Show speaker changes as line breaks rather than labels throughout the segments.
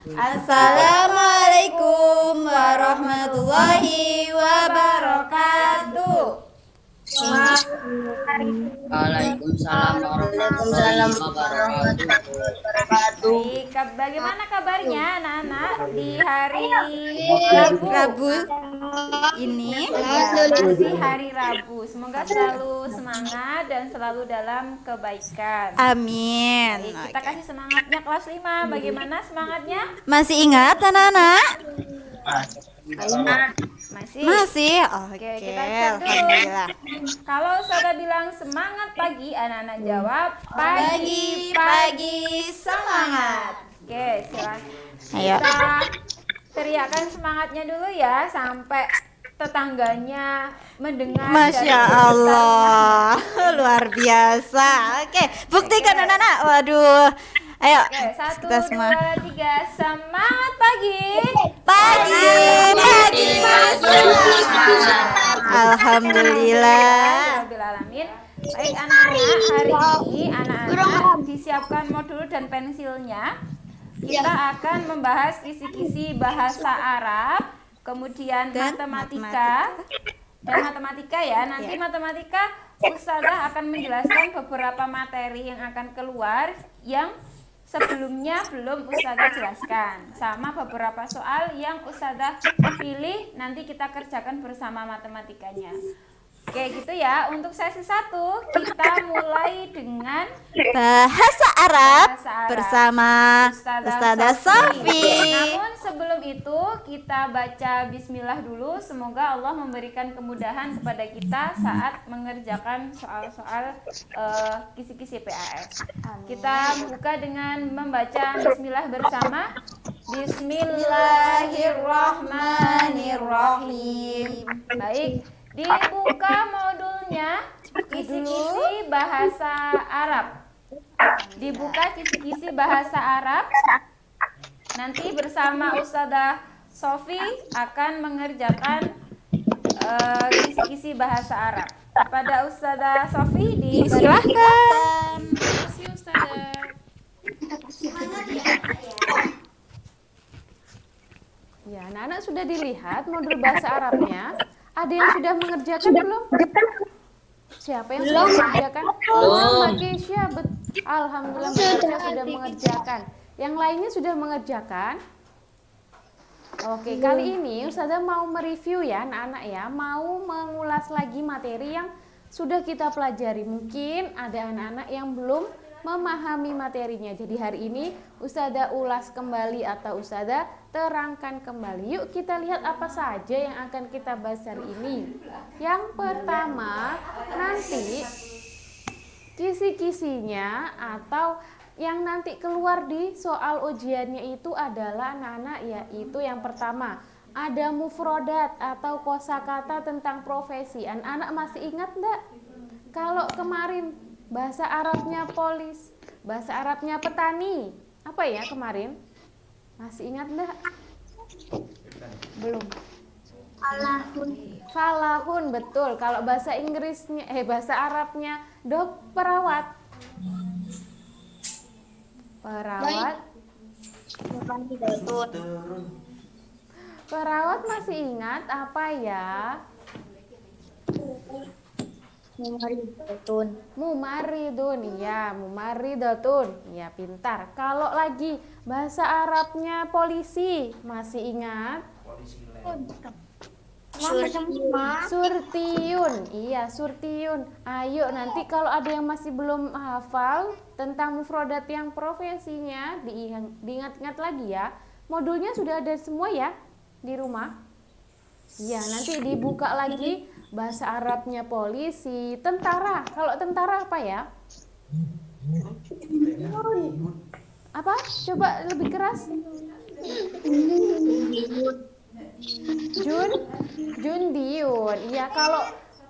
Assalamualaikum warahmatullahi wabarakatuh.
Waalaikumsalam warahmatullahi wabarakatuh.
Baik, bagaimana kabarnya anak-anak di hari Rabu ini? Ya, masih hari Rabu. Semoga selalu semangat dan selalu dalam kebaikan.
Amin.
Baik, kita kasih semangatnya kelas 5. Bagaimana semangatnya?
Masih ingat anak-anak? Masih.
Oke, kita cek dulu.
Alhamdulillah.
Kalau saudara bilang semangat pagi, anak-anak jawab
Pagi semangat.
Oke, silakan.
Ayo.
Kita teriakkan semangatnya dulu ya sampai tetangganya mendengar.
Masya Allah, luar biasa. Oke, buktikan anak-anak. Waduh, ayo.
Oke, 1,
kita semua.
2, 3, semangat pagi.
Pagi semangat. Alhamdulillah.
Alhamdulillah. Baik anak-anak, hari ini anak-anak disiapkan modul dan pensilnya. Kita akan membahas kisi-kisi bahasa Arab, kemudian
Dan
matematika. Dan matematika ya, nanti matematika Ustazah akan menjelaskan beberapa materi yang akan keluar yang sebelumnya belum Ustazah jelaskan, sama beberapa soal yang Ustazah pilih nanti kita kerjakan bersama matematikanya. Oke gitu ya, untuk sesi 1 kita mulai dengan
bahasa Arab
bahasa Arab
bersama Ustazah Sofi.
Namun sebelum itu kita baca bismillah dulu. Semoga Allah memberikan kemudahan kepada kita saat mengerjakan soal-soal kisi-kisi PAS. Kita buka dengan membaca bismillah bersama. Bismillahirrahmanirrahim. Baik, dibuka modulnya kisi-kisi bahasa Arab. Dibuka kisi-kisi bahasa Arab. Nanti bersama Ustazah Sofi akan mengerjakan kisi-kisi bahasa Arab. Kepada Ustazah Sofi disilahkan. Terima kasih Ustazah.
Ya, anak-anak sudah dilihat modul bahasa Arabnya. Ada yang sudah mengerjakan belum? Siapa yang sudah mengerjakan? Mbak Keisha, alhamdulillah Mbak Keisha sudah mengerjakan. Yang lainnya sudah mengerjakan? Oke, kali ini Ustazah mau mereview ya anak-anak ya, mau mengulas lagi materi yang sudah kita pelajari. Mungkin ada anak-anak yang belum memahami materinya. Jadi hari ini Ustazah ulas kembali atau Ustazah terangkan kembali. Yuk kita lihat apa saja yang akan kita bahas hari ini. Yang pertama, nanti kisi-kisinya atau yang nanti keluar di soal ujiannya itu adalah anak-anak, yaitu yang pertama ada mufrodat atau kosakata tentang profesi. Anak-anak masih ingat enggak? Kalau kemarin bahasa Arabnya polis, bahasa Arabnya petani, apa ya kemarin? Masih ingat enggak? Belum. Falahun, betul. Kalau bahasa Inggrisnya, bahasa Arabnya perawat. Perawat masih ingat apa ya? Mumaridun, ya, mumaridatun, ya pintar. Kalau lagi bahasa Arabnya polisi, masih ingat? Surtiun, iya surtiun. Ayo nanti kalau ada yang masih belum hafal tentang mufrodat yang profesinya, diingat-ingat lagi ya. Modulnya sudah ada semua ya di rumah. Ya, nanti dibuka lagi bahasa Arabnya polisi, tentara. Kalau tentara apa ya? Apa? Coba lebih keras. Jundiun. Iya,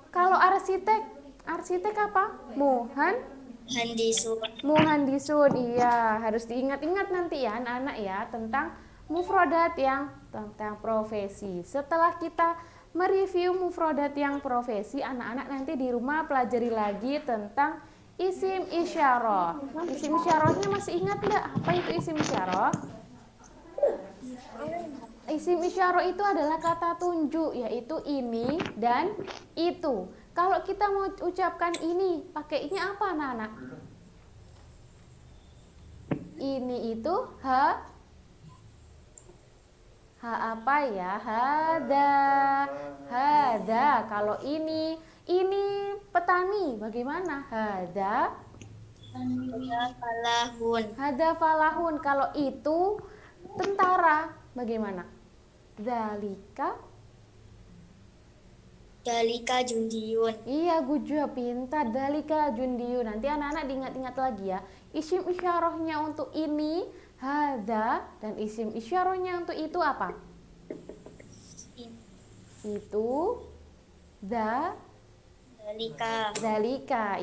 kalau arsitek apa? Muhandisun. Iya, harus diingat-ingat nanti ya anak-anak ya tentang mufrodat yang tentang profesi. Setelah kita mereview mufrodat yang profesi, anak-anak nanti di rumah pelajari lagi tentang isim isyarah. Isim isyarahnya masih ingat nggak? Apa itu isim isyarah? Isim isyarah itu adalah kata tunjuk, yaitu ini dan itu. Kalau kita mau ucapkan ini, pakainya apa anak-anak? Ini itu ha apa ya? Hada. Kalau ini petani, bagaimana?
Falahun.
Hada falahun. Kalau itu tentara, bagaimana?
Dalika jundiyun.
Iya, Gujo, pintar. Dalika jundiyun. Nanti anak-anak diingat-ingat lagi ya. Isim isyarahnya untuk ini hada, dan isim isyarahnya untuk itu apa? Itu dalika.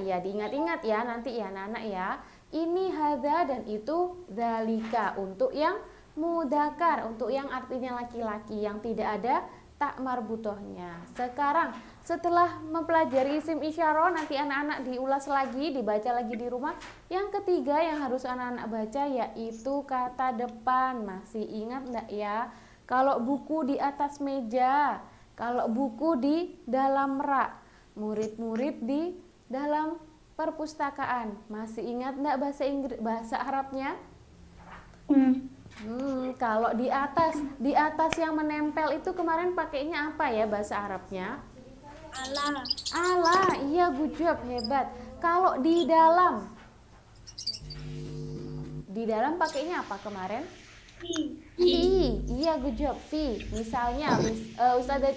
Iya, diingat-ingat ya nanti ya anak-anak ya. Ini hada dan itu dalika untuk yang mudakar, untuk yang artinya laki-laki yang tidak ada tak marbutohnya. Sekarang setelah mempelajari isim isyarah, nanti anak-anak diulas lagi, dibaca lagi di rumah. Yang ketiga yang harus anak-anak baca yaitu kata depan. Masih ingat enggak ya? Kalau buku di atas meja, kalau buku di dalam rak, murid-murid di dalam perpustakaan. Masih ingat enggak bahasa Arabnya? Kalau di atas yang menempel itu kemarin pakainya apa ya bahasa Arabnya? Ala, iya Gujab, hebat. Kalau di dalam pakainya apa kemarin? Fi, iya Gujab, fi. Misalnya, Ustazah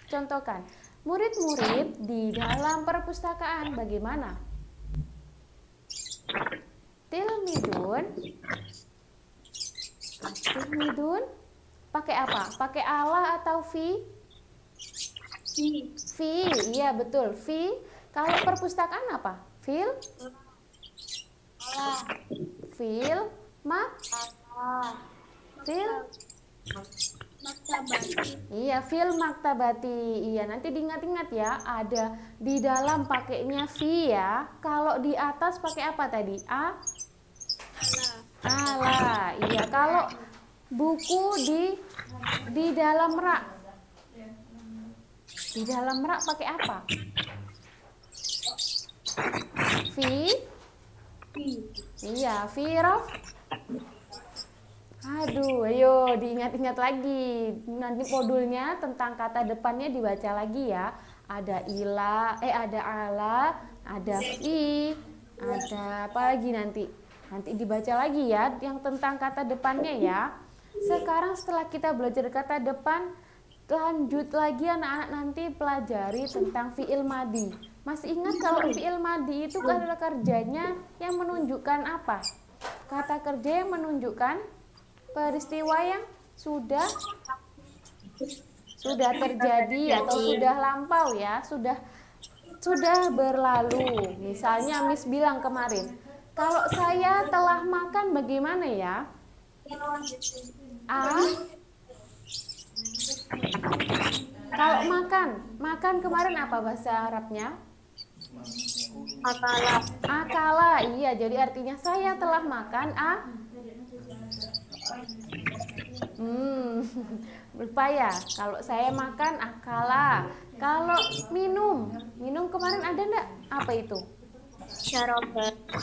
contohkan, murid-murid di dalam perpustakaan, bagaimana? Tilmidun pakai apa? Pakai ala atau fi? Fi, iya betul, fi. Kalau perpustakaan apa? Fil maktabati. Iya, fil maktabati. Iya, nanti diingat-ingat ya, ada di dalam pakainya fi ya. Kalau di atas pakai apa tadi? Ala. Iya, kalau buku di dalam rak. Di dalam rak pakai apa? Iya, firaf. Aduh, ayo diingat-ingat lagi. Nanti modulnya tentang kata depannya dibaca lagi ya. Ada ada ala, ada fi, ada apa lagi nanti? Nanti dibaca lagi ya yang tentang kata depannya ya. Sekarang setelah kita belajar kata depan, lanjut lagi anak-anak nanti pelajari tentang fi'il madi. Masih ingat kalau fi'il madi itu kata kerjanya yang menunjukkan apa? Kata kerja yang menunjukkan peristiwa yang sudah terjadi atau sudah lampau ya, sudah berlalu. Misalnya Miss bilang kemarin, kalau saya telah makan bagaimana ya? Kalau makan kemarin apa bahasa Arabnya? Akala. Iya, jadi artinya saya telah makan lupa ya. Kalau saya makan akala. Kalau minum kemarin ada enggak? Apa itu?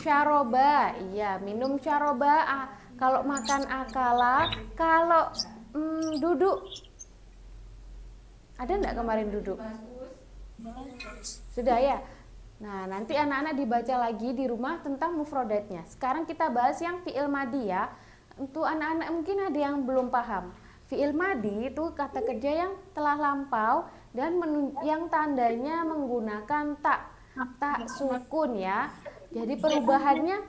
Syaroba. Iya, minum syaroba. Kalau makan akala. Kalau duduk, ada enggak kemarin duduk? Sudah ya. Nah, nanti anak-anak dibaca lagi di rumah tentang mufrodatnya. Sekarang kita bahas yang fi'il madi ya. Untuk anak-anak mungkin ada yang belum paham. Fi'il madi itu kata kerja yang telah lampau dan yang tandanya menggunakan tak sukun ya. Jadi perubahannya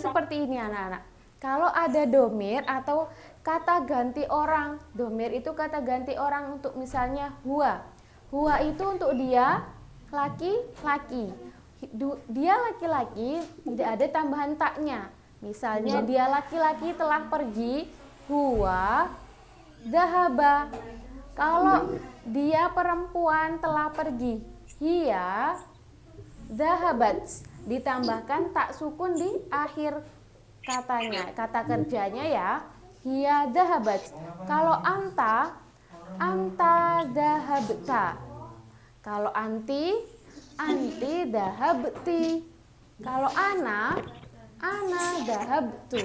seperti ini anak-anak. Kalau ada domir atau kata ganti orang, domir itu kata ganti orang untuk misalnya huwa. Huwa itu untuk dia laki-laki. Dia laki-laki, tidak ada tambahan taknya. Misalnya dia laki-laki telah pergi, huwa dhahaba. Kalau dia perempuan telah pergi, hiya dhahabat. Ditambahkan tak sukun di akhir katanya, kata kerjanya ya. hiya dhahabat. Kalau anta dhahabta. Kalau anti dhahabti. Kalau ana dhahabtu.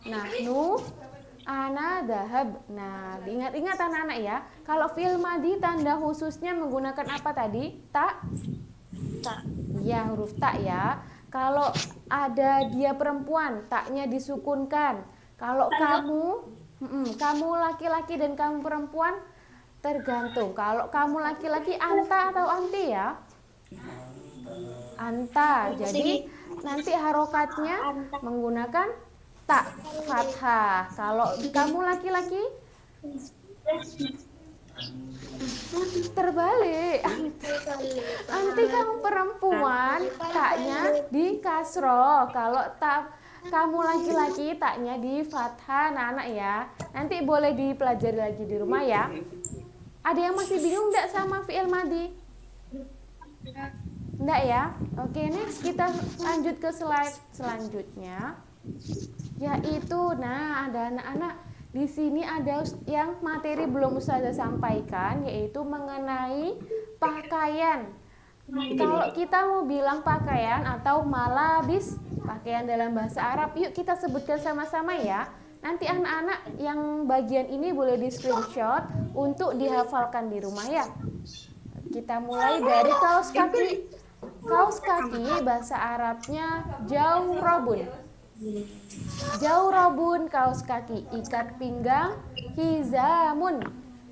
Nahnu ana dhahab. Nah, diingat-ingat anak-anak ya. Kalau fi'il madhi tanda khususnya menggunakan apa tadi? Ta?
Tak.
Ya, huruf ta ya. Kalau ada dia perempuan, taknya disukunkan. Kalau kamu laki-laki dan kamu perempuan, tergantung. Kalau kamu laki-laki anta atau anti ya? Anta. Jadi nanti harokatnya menggunakan tak fathah. Kalau kamu laki-laki terbalik. Anti kamu perempuan, taknya di kasroh. Kalau tak kamu laki-laki, taknya di fathah, anak-anak ya. Nanti boleh dipelajari lagi di rumah ya. Ada yang masih bingung enggak sama fi'il madhi? Enggak ya? Oke, next kita lanjut ke slide selanjutnya. Yaitu, nah ada anak-anak di sini ada yang materi belum Ustazah sampaikan, yaitu mengenai pakaian. Kalau kita mau bilang pakaian atau malabis, pakaian dalam bahasa Arab, yuk kita sebutkan sama-sama ya. Nanti anak-anak yang bagian ini boleh di screenshot untuk dihafalkan di rumah ya. Kita mulai dari kaos kaki. Kaos kaki bahasa Arabnya jawrabun. Jawrabun kaos kaki, ikat pinggang, hizamun,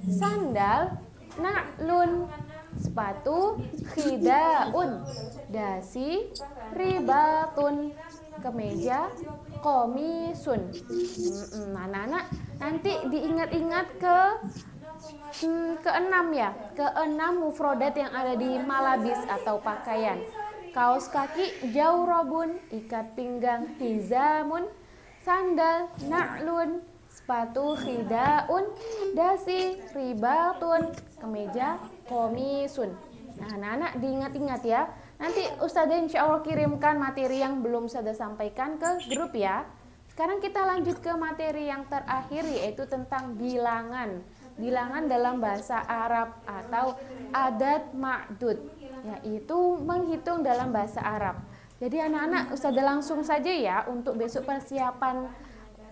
sandal, na'lun, sepatu, khidaun, dasi, ribatun, kemeja, komisun. Anak-anak nanti diingat-ingat keenam ya, keenam mufrodat yang ada di malabis atau pakaian. Kaos kaki jawrabun, ikat pinggang hizamun, sandal na'lun, sepatu khidaun, dasi ribatun, kemeja komisun. Nah, anak-anak diingat-ingat ya. Nanti Ustazah insya Allah kirimkan materi yang belum Ustazah sampaikan ke grup ya. Sekarang kita lanjut ke materi yang terakhir, yaitu tentang bilangan. Bilangan dalam bahasa Arab atau adat ma'dud, yaitu menghitung dalam bahasa Arab. Jadi anak-anak Ustazah langsung saja ya untuk besok persiapan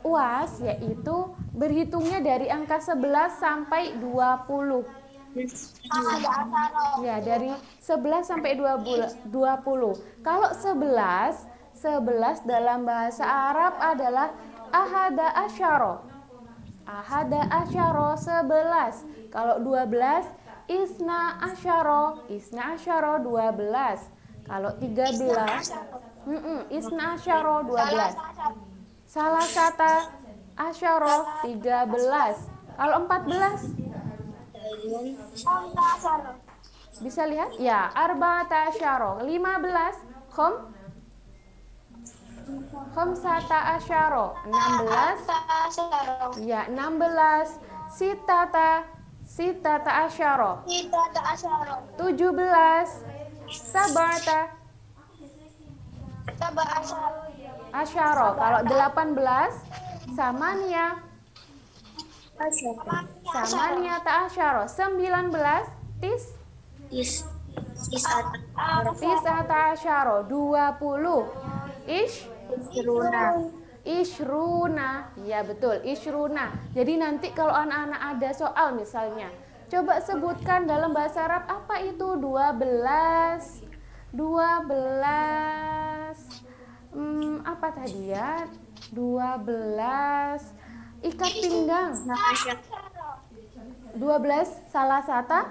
UAS, yaitu berhitungnya dari angka 11 sampai 20. Ya, dari 11 sampai 20. Kalau 11 dalam bahasa Arab adalah ahada asyara. Ahada asyara 11. Kalau 12 isna asyara 12. Kalau 13 isna asyara 12. Salasata asyara 13. Kalau 14 bisa lihat ya, arba'ata asyara 15. Khamsata asyara 16. Ya, 16. Sitata asyara 17. Sab'ata asyara. Kalau 18 samania ta asyara. 19 tis'ata asyara. 20 ishruna. Ya betul, ishruna. Jadi nanti kalau anak-anak ada soal misalnya, coba sebutkan dalam bahasa Arab apa itu 12. Apa tadi ya? 12 ikat pinggang. 12 salasata.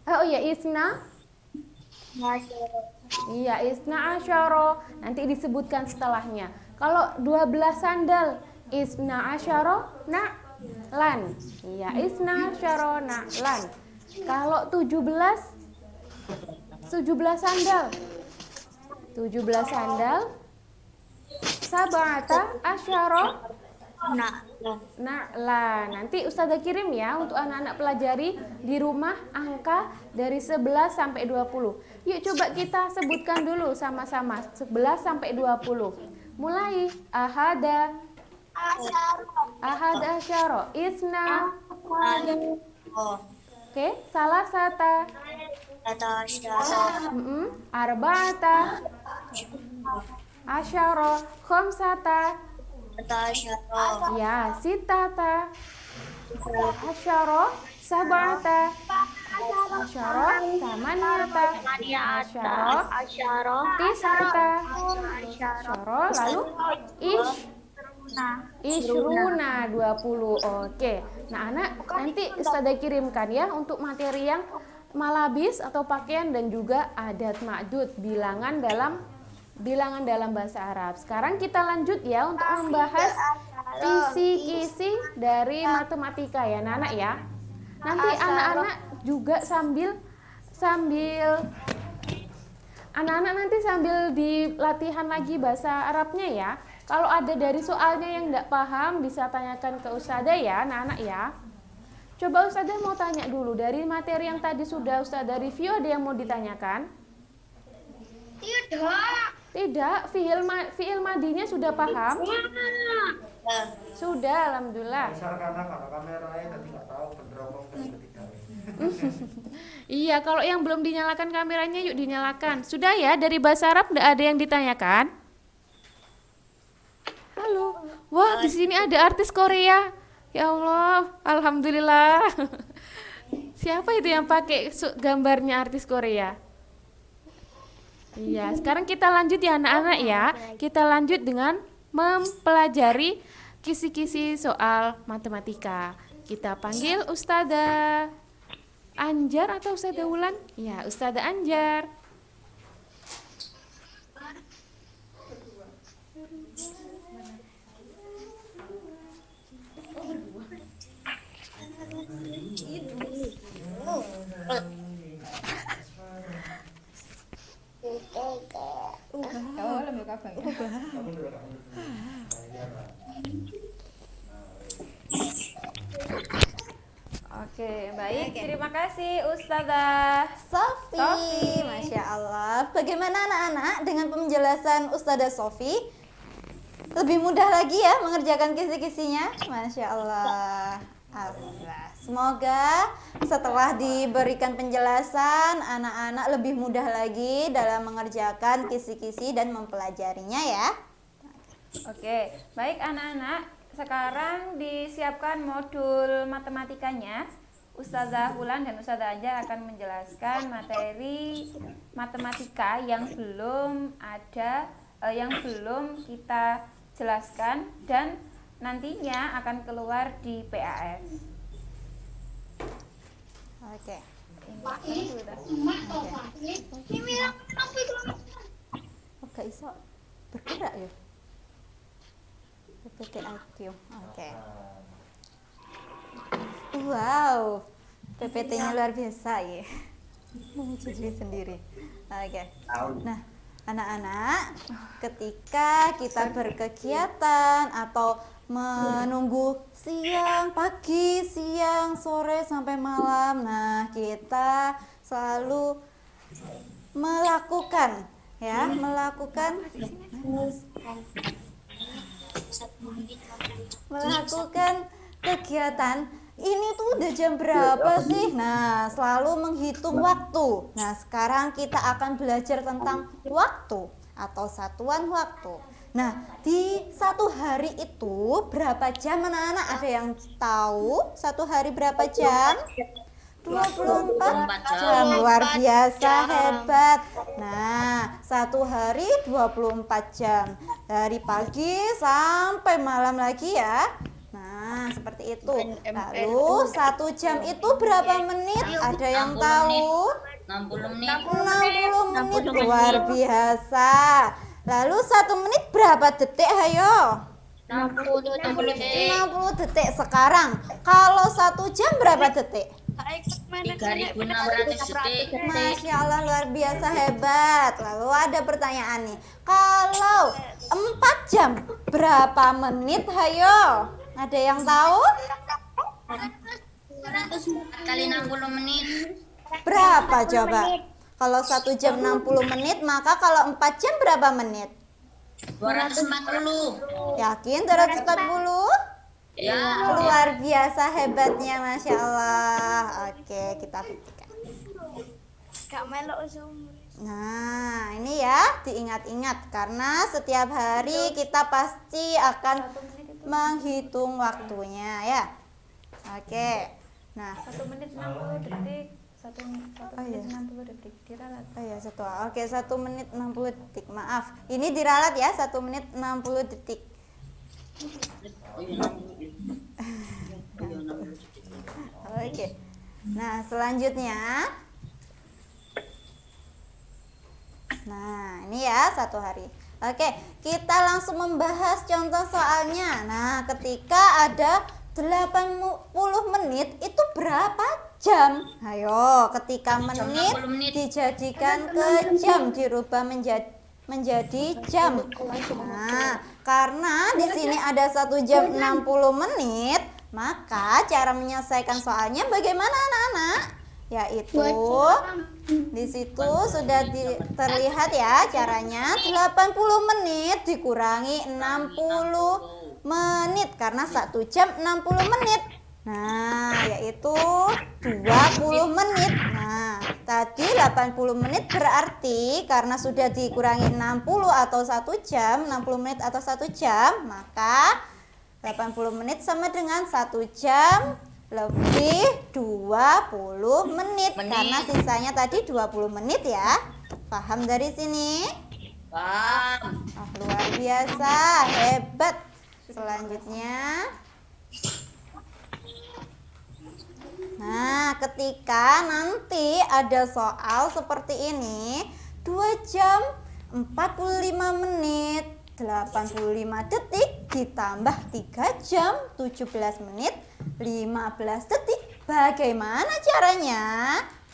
Oh iya, isna. Iya, isna asyara. Nanti disebutkan setelahnya. Kalau 12 sandal, isna asyara na'lan. Iya, isna asyara na'lan. Kalau 17 sandal. 17 sandal. Sab'ata asyara na'lan. Nanti Ustazah kirim ya untuk anak-anak pelajari di rumah angka dari 11 sampai 20. Yuk coba kita sebutkan dulu sama-sama 11 sampai 20. Mulai ahada, Ahad asyara. Isna.
Oh,
Oke, salah sata.
Asyara.
Arba'ata. Asyara. Khamsata.
Asyara.
Ya, sitata. Asyara. Sab'ata. Asyara. Samaniyata. Asyara. Tis'ata. Asyara. Lalu Ishruna 20. Oke. Nah, anak nanti Ustazah kirimkan ya untuk materi yang malabis atau pakaian dan juga adat ma'dud, bilangan dalam bahasa Arab. Sekarang kita lanjut ya untuk membahas kisi-kisi dari matematika ya, anak ya. Nanti anak-anak juga sambil anak-anak nanti sambil di latihan lagi bahasa Arabnya ya. Kalau ada dari soalnya yang enggak paham bisa tanyakan ke Ustazah ya, anak-anak ya. Coba Ustazah mau tanya dulu, dari materi yang tadi sudah Ustazah review, ada yang mau ditanyakan? Tidak, fi'il madinya sudah paham? Sudah, alhamdulillah.
Karena kameranya tadi nggak tahu bener apa ketika.
Iya, kalau yang belum dinyalakan kameranya yuk dinyalakan. Sudah ya, dari bahasa Arab enggak ada yang ditanyakan? Halo. Wah, di sini ada artis Korea. Ya Allah, alhamdulillah. Siapa itu yang pakai gambarnya artis Korea? Iya, sekarang kita lanjut ya anak-anak ya. Kita lanjut dengan mempelajari kisi-kisi soal matematika. Kita panggil Ustazah Anjar atau Ustazah Wulan? Ya, Ustazah Anjar.
Oke, baik. Terima kasih Ustazah
Sofi.
Sofi.
Masya Allah. Bagaimana anak-anak dengan penjelasan Ustazah Sofi? Lebih mudah lagi ya mengerjakan kisi-kisinya? Masya Allah. Alhamdulillah. Semoga setelah diberikan penjelasan, anak-anak lebih mudah lagi dalam mengerjakan kisi-kisi dan mempelajarinya ya.
Oke, baik anak-anak. Sekarang disiapkan modul matematikanya. Ustazah Wulan dan Ustazah Anjar akan menjelaskan materi matematika yang belum kita jelaskan dan nantinya akan keluar di PAS.
Oke. Oh, gak iso bergerak ya. PPT-IQ. Oke. Wow, PPT-nya luar biasa ya. Memuji diri sendiri. Oke. Nah, anak-anak, ketika kita berkegiatan atau menunggu siang, pagi, siang, sore sampai malam, nah kita selalu melakukan kegiatan. Ini tuh udah jam berapa sih? Nah, selalu menghitung waktu. Nah, sekarang kita akan belajar tentang waktu atau satuan waktu. Nah, di satu hari itu berapa jam anak-anak? Ada yang tahu satu hari berapa jam? 24 jam. Luar biasa, hebat. Nah, satu hari 24 jam. Dari pagi sampai malam lagi ya. Nah, seperti itu. Lalu 1 jam itu berapa menit? Ada yang tahu?
60 menit.
60 menit. Luar biasa. Lalu 1 menit berapa detik? Ayo. 60 detik. Sekarang kalau 1 jam berapa detik?
3.600 detik.
Masya Allah, luar biasa, hebat. Lalu ada pertanyaan nih, kalau 4 jam berapa menit? Ayo, ada yang tahu?
4 kali 60 menit.
Berapa coba? Kalau 1 jam 60 menit, maka kalau 4 jam berapa menit?
240.
Yakin 240?
Ya.
Luar biasa hebatnya, Masya Allah. Oke, kita buktikan. Nah, ini ya diingat-ingat karena setiap hari kita pasti akan menghitung waktunya ya. Oke. Nah,
1 menit 60 detik. 1 menit 60 detik diralat.
oh ya, Oke, 1 menit 60 detik. Maaf. Ini diralat ya, 1 menit 60 detik.
Oh iya, 60.
Oke. Nah, selanjutnya. Nah, ini ya 1 hari. Oke, kita langsung membahas contoh soalnya. Nah, ketika ada 80 menit itu berapa jam? Ayo, ketika menit
60 menit.
dijadikan ke jam, dirubah menjadi jam. Nah, karena di sini ada 1 jam 60 menit, maka cara menyelesaikan soalnya bagaimana anak-anak? Yaitu di situ sudah terlihat ya caranya, 80 menit dikurangi 60 menit karena 1 jam 60 menit. Nah, yaitu 20 menit. Nah, tadi 80 menit berarti karena sudah dikurangi 60 atau 1 jam, 60 menit atau 1 jam, maka 80 menit sama dengan 1 jam lebih 20 menit. Karena sisanya tadi 20 menit ya. Paham dari sini?
Paham.
Oh, luar biasa, hebat. Selanjutnya, nah, ketika nanti ada soal seperti ini, 2 jam 45 menit 85 detik ditambah 3 jam 17 menit 15 detik. Bagaimana caranya?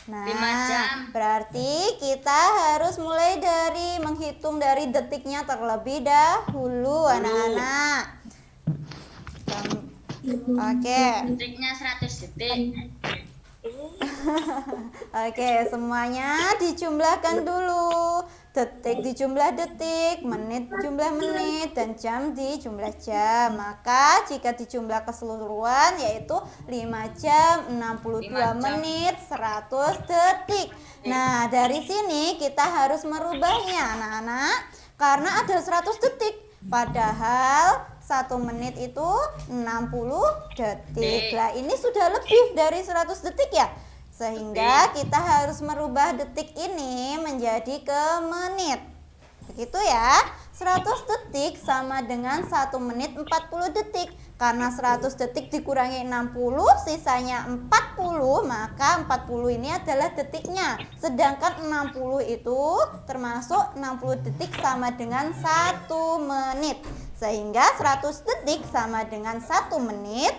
Nah,
5 jam.
berarti kita harus mulai dari menghitung dari detiknya terlebih dahulu, anak-anak. Oke.
Detiknya 100 detik.
Oke, semuanya dijumlahkan dulu. Detik dijumlah detik, menit jumlah menit, dan jam dijumlah jam. Maka jika dijumlah keseluruhan yaitu 5 jam 62 menit 100 detik. Nah, dari sini kita harus merubahnya anak-anak, karena ada 100 detik. Padahal 1 menit itu 60 detik. Lah, ini sudah lebih dari 100 detik ya. Sehingga kita harus merubah detik ini menjadi ke menit. Begitu ya. 100 detik sama dengan 1 menit 40 detik. Karena 100 detik dikurangi 60 sisanya 40, maka 40 ini adalah detiknya. Sedangkan 60 itu termasuk 60 detik sama dengan 1 menit. Sehingga 100 detik sama dengan 1 menit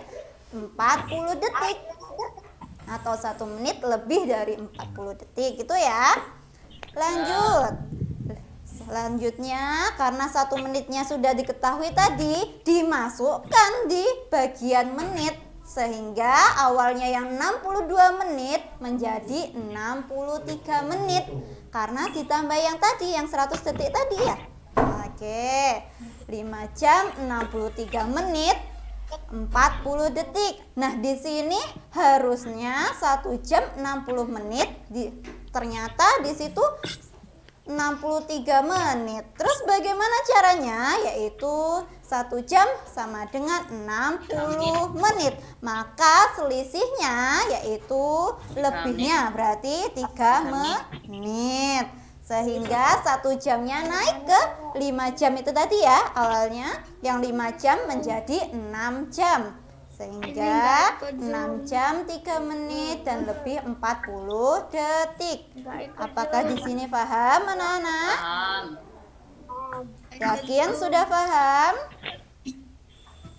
40 detik. Atau 1 menit lebih dari 40 detik gitu ya. Lanjut. Selanjutnya, karena 1 menitnya sudah diketahui tadi, dimasukkan di bagian menit. Sehingga awalnya yang 62 menit menjadi 63 menit. Karena ditambah yang tadi, yang 100 detik tadi ya. Oke, 5 jam 63 menit 40 detik. Nah, di sini harusnya 1 jam 60 menit, ternyata di situ 63 menit. Terus bagaimana caranya? Yaitu 1 jam sama dengan 60 menit. Maka selisihnya yaitu lebihnya berarti 3 menit. Sehingga 1 jamnya naik ke 5 jam itu tadi ya awalnya. Yang 5 jam menjadi 6 jam. Sehingga 6 jam 3 menit dan lebih 40 detik. Apakah di sini paham anak-anak?
Paham.
Yakin sudah paham?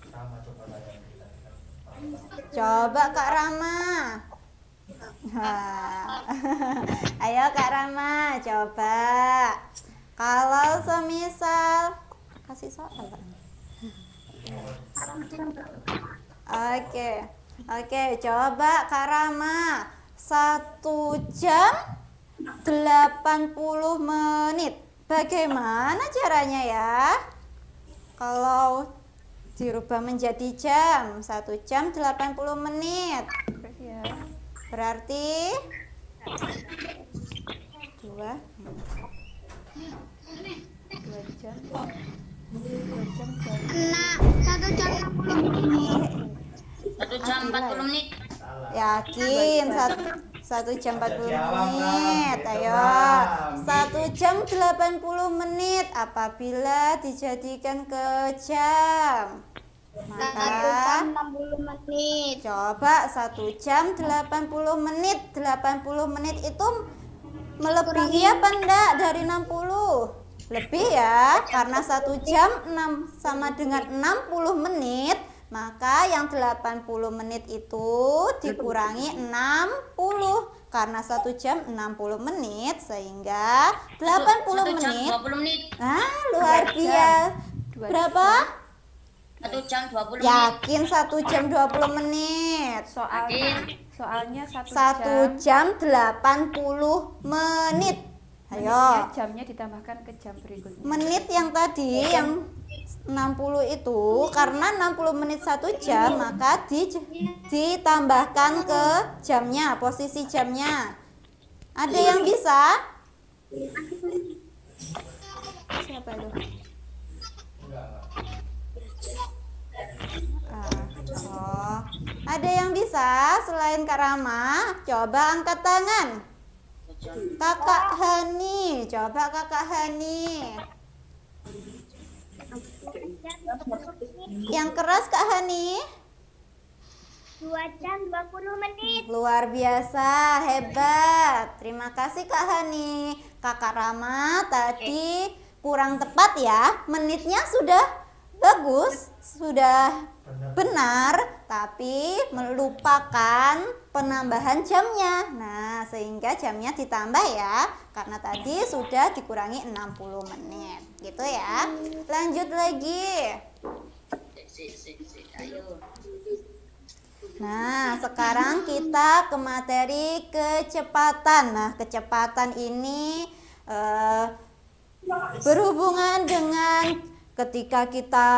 Sama coba tanya kita.
Coba Kak Rama. Wah. Ayo Kak Rama, coba. Kalau semisal kasih soal. Oke, coba Kak Rama. 1 jam 80 menit. Bagaimana caranya ya? Kalau dirubah menjadi jam, 1 jam 80 menit.
Ya.
Berarti 2
jam 2 jam
Nah, 1 jam 60 menit.
1 jam 40 menit.
Yakin 1 jam 40 menit. Ayo 1 jam 80 menit apabila dijadikan ke jam,
1
maka
jam 60 menit.
coba 1 jam 80 menit. 80 menit itu melebihi apa enggak dari 60? Lebih ya, karena 1 jam 6 sama dengan 60 menit, maka yang 80 menit itu dikurangi 60. Karena 1 jam 60 menit, sehingga 80
1 jam
menit.
20 menit.
Ah, luar biasa. Berapa?
1 jam 20 menit.
Yakin 1 jam 20 menit.
soalnya
1 jam 80 menit. Ayo.
jamnya ditambahkan ke jam berikutnya.
Menit yang tadi yang 60 itu karena 60 menit 1 jam, maka ditambahkan ke jamnya, posisi jamnya. Ada yang bisa? Siapa itu? Oh, ada yang bisa selain Kak Rama? Coba angkat tangan. Kakak Hani, coba Kakak Hani. Yang keras Kak Hani.
2 jam 20 menit.
Luar biasa, hebat. Terima kasih Kak Hani. Kakak Rama tadi kurang tepat ya. Menitnya sudah bagus, sudah benar, tapi melupakan penambahan jamnya. Nah, sehingga jamnya ditambah ya, karena tadi sudah dikurangi 60 menit. Gitu ya. Lanjut lagi.
Ayo.
Nah, sekarang kita ke materi kecepatan. Nah, kecepatan ini berhubungan dengan ketika kita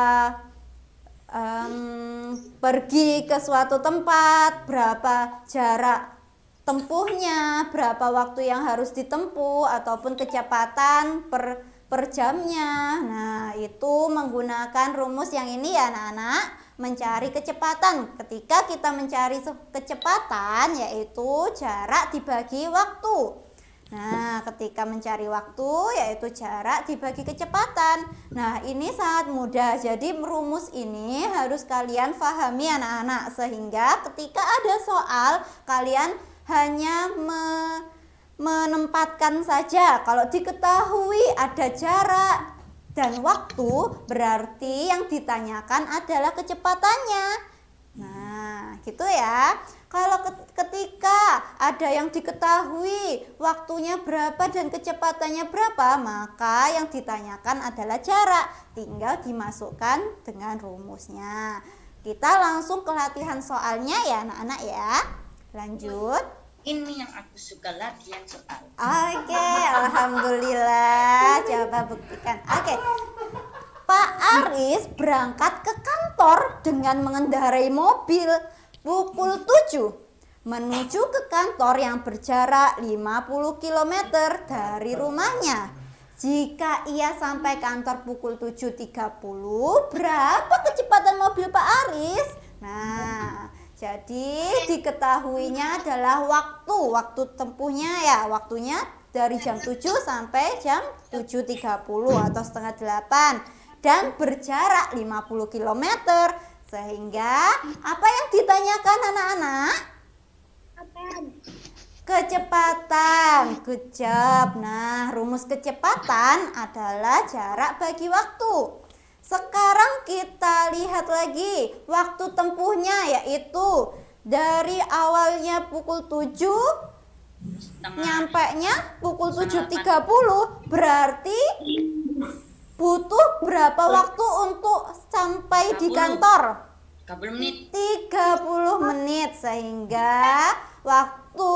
pergi ke suatu tempat, berapa jarak tempuhnya, berapa waktu yang harus ditempuh, ataupun kecepatan per jamnya. Nah, itu menggunakan rumus yang ini ya anak-anak, mencari kecepatan. Ketika kita mencari kecepatan, yaitu jarak dibagi waktu. Nah, ketika mencari waktu, yaitu jarak dibagi kecepatan. Nah, ini sangat mudah. Jadi rumus ini harus kalian pahami anak-anak, sehingga ketika ada soal, kalian hanya menempatkan saja. Kalau diketahui ada jarak dan waktu, berarti yang ditanyakan adalah kecepatannya. Nah, gitu ya. Kalau ketika ada yang diketahui waktunya berapa dan kecepatannya berapa, maka yang ditanyakan adalah jarak. Tinggal dimasukkan dengan rumusnya. Kita langsung ke latihan soalnya ya anak-anak ya. Lanjut.
Ini yang aku suka latihan soal.
Oke, alhamdulillah. Coba buktikan. Oke. Pak Aris berangkat ke kantor dengan mengendarai mobil pukul 7 menuju ke kantor yang berjarak 50 km dari rumahnya. Jika ia sampai kantor pukul 7.30, berapa kecepatan mobil Pak Aris? Nah, jadi diketahuinya adalah waktu tempuhnya ya, waktunya dari jam 7 sampai jam 7.30 atau setengah 8 dan berjarak 50 km. Sehingga apa yang ditanyakan anak-anak? Kecepatan. Good job. Nah, rumus kecepatan adalah jarak bagi waktu. Sekarang kita lihat lagi waktu tempuhnya, yaitu dari awalnya pukul 7 nyampenya pukul 7.30, berarti butuh berapa waktu untuk sampai di kantor?
30 menit.
30 menit, sehingga waktu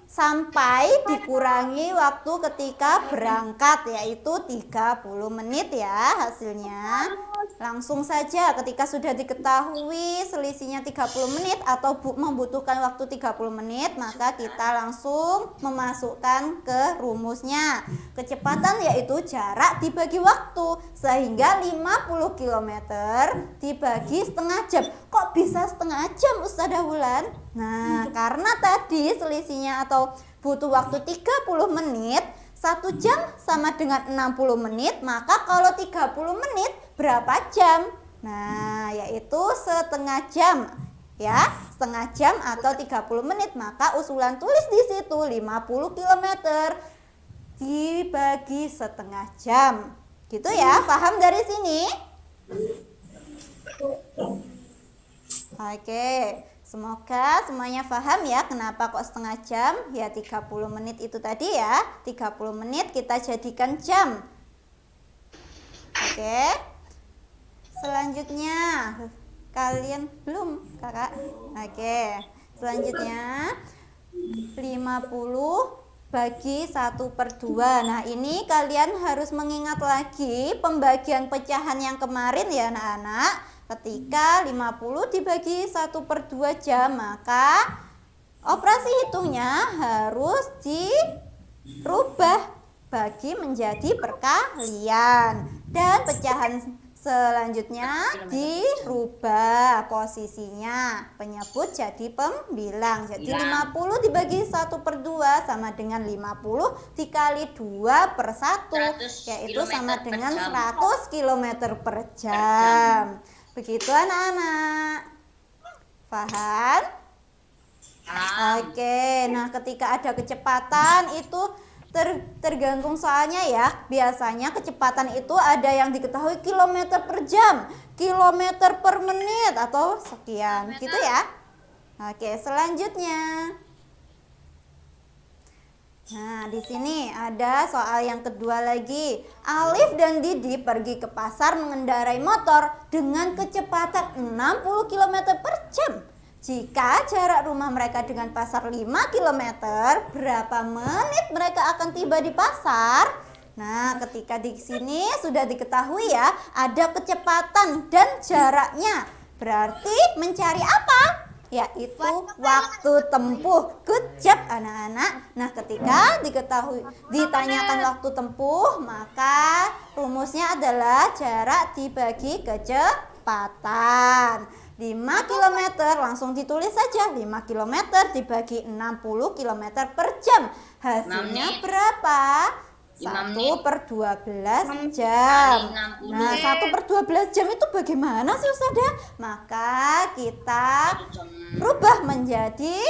sampai dikurangi waktu ketika berangkat, yaitu 30 menit ya hasilnya. Langsung saja ketika sudah diketahui selisihnya 30 menit atau membutuhkan waktu 30 menit, maka kita langsung memasukkan ke rumusnya. Kecepatan yaitu jarak dibagi waktu, sehingga 50 km dibagi setengah jam. Kok bisa setengah jam Ustazah Wulan? Nah, karena tadi selisihnya atau butuh waktu 30 menit, 1 jam sama dengan 60 menit, maka kalau 30 menit berapa jam? Nah, yaitu setengah jam. Ya, setengah jam atau 30 menit, maka usulan tulis di situ 50 km dibagi setengah jam. Gitu ya, paham dari sini? Oke, semoga semuanya paham ya kenapa kok setengah jam. Ya 30 menit itu tadi ya, 30 menit kita jadikan jam. Oke, selanjutnya kalian belum kakak? Oke, selanjutnya 50 bagi 1/2. Nah, ini kalian harus mengingat lagi pembagian pecahan yang kemarin ya anak-anak. Ketika 50 dibagi 1/2 jam, maka operasi hitungnya harus dirubah bagi menjadi perkalian. Dan pecahan selanjutnya dirubah posisinya, penyebut jadi pembilang. Jadi 50 dibagi 1/2 sama dengan 50 dikali 2/1, yaitu sama dengan 100 km per jam. Begitu anak-anak. Paham? Oke, nah ketika ada kecepatan itu tergantung soalnya ya. Biasanya kecepatan itu ada yang diketahui kilometer per jam, kilometer per menit, atau sekian gitu ya. Oke, selanjutnya. Nah, di sini ada soal yang kedua lagi. Alif dan Didi pergi ke pasar mengendarai motor dengan kecepatan 60 km per jam. Jika jarak rumah mereka dengan pasar 5 km, berapa menit mereka akan tiba di pasar? Nah, ketika di sini sudah diketahui ya, ada kecepatan dan jaraknya. Berarti mencari apa? Yaitu waktu tempuh. Good job anak-anak. Nah, ketika ditanyakan waktu tempuh, maka rumusnya adalah jarak dibagi kecepatan. 5 km langsung ditulis saja, 5 km dibagi 60 km per jam. Hasilnya berapa? 1/12 jam. Nah, 1/12 jam itu bagaimana sih Ustazah? Maka kita rubah menjadi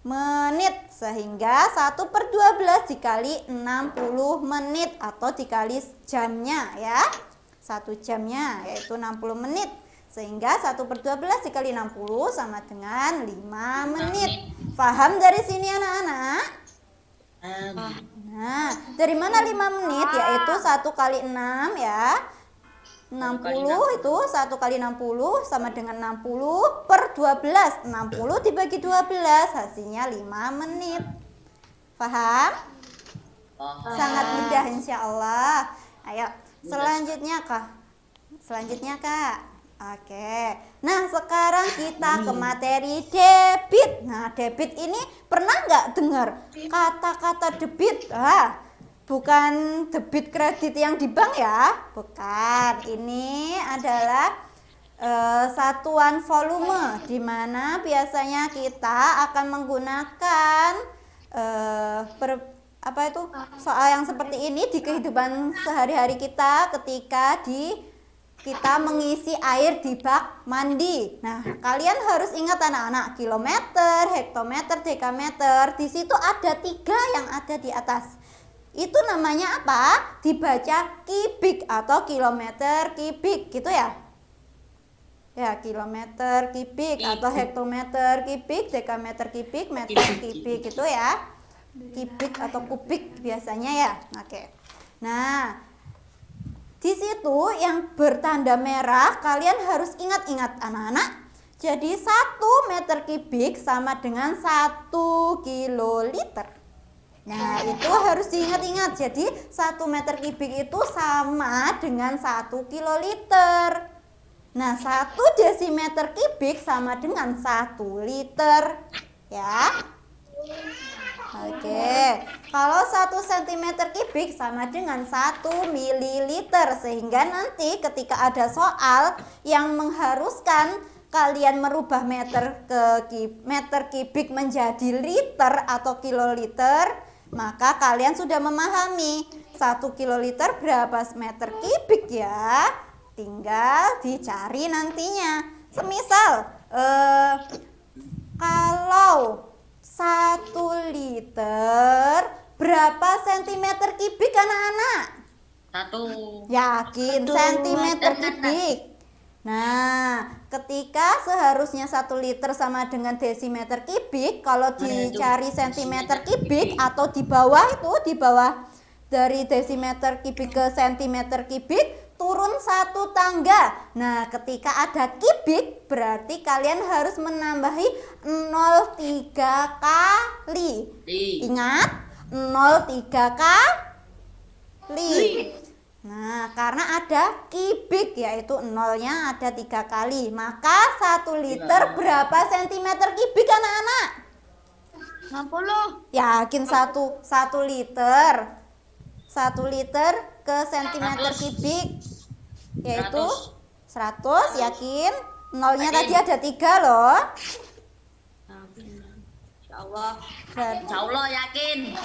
menit, sehingga 1/12 dikali 60 menit atau dikali jamnya ya. 1 jamnya yaitu 60 menit. Sehingga 1/12 dikali 60 sama dengan 5 menit. Paham dari sini anak-anak? Nah, dari mana 5 menit? Yaitu 1 kali 6 ya. 60 itu 1 kali 60 sama dengan 60/12. 60 dibagi 12 hasilnya 5 menit. Paham? Sangat mudah insya Allah. Ayo, selanjutnya Kak. Oke, nah sekarang kita ke materi debit. Nah, debit ini pernah nggak dengar kata-kata debit? Bukan debit kredit yang di bank ya, bukan. Ini adalah satuan volume, di mana biasanya kita akan menggunakan soal yang seperti ini di kehidupan sehari-hari kita ketika kita mengisi air di bak mandi. Nah, kalian harus ingat anak-anak, kilometer, hektometer, dekameter. Di situ ada 3 yang ada di atas. Itu namanya apa? Dibaca kubik atau kilometer kubik gitu ya. Ya, kilometer kubik atau hektometer kubik, dekameter kubik, meter kubik gitu ya. Kubik atau kubik biasanya ya. Oke. Nah, di situ yang bertanda merah kalian harus ingat-ingat anak-anak. Jadi 1 meter kubik sama dengan 1 kiloliter. Nah, itu harus diingat-ingat. Jadi 1 meter kubik itu sama dengan 1 kiloliter. Nah, 1 desimeter kubik sama dengan 1 liter. Ya. Oke, kalau 1 cm kubik sama dengan 1 mililiter. Sehingga nanti ketika ada soal yang mengharuskan kalian merubah meter kubik menjadi liter atau kiloliter, maka kalian sudah memahami 1 kiloliter berapa meter kubik ya. Tinggal dicari nantinya. Semisal kalau 1 liter berapa sentimeter kubik anak-anak?
1.
Yakin sentimeter kubik. Nah, ketika seharusnya 1 liter sama dengan desimeter kubik, kalau dicari sentimeter kubik atau di bawah itu, di bawah dari desimeter kubik ke sentimeter kubik, turun 1 tangga. Nah, ketika ada kubik berarti kalian harus menambahi 0,3 kali. Ingat, 0,3 kali. Nah, karena ada kubik yaitu nolnya ada 3 kali. Maka 1 liter berapa sentimeter kubik anak-anak?
60.
Yakin 1 liter. 1 liter ke sentimeter kubik yaitu 100, yakin? Nolnya tadi ada 3 loh.
Insyaallah.
Berarti
Insyaallah yakin.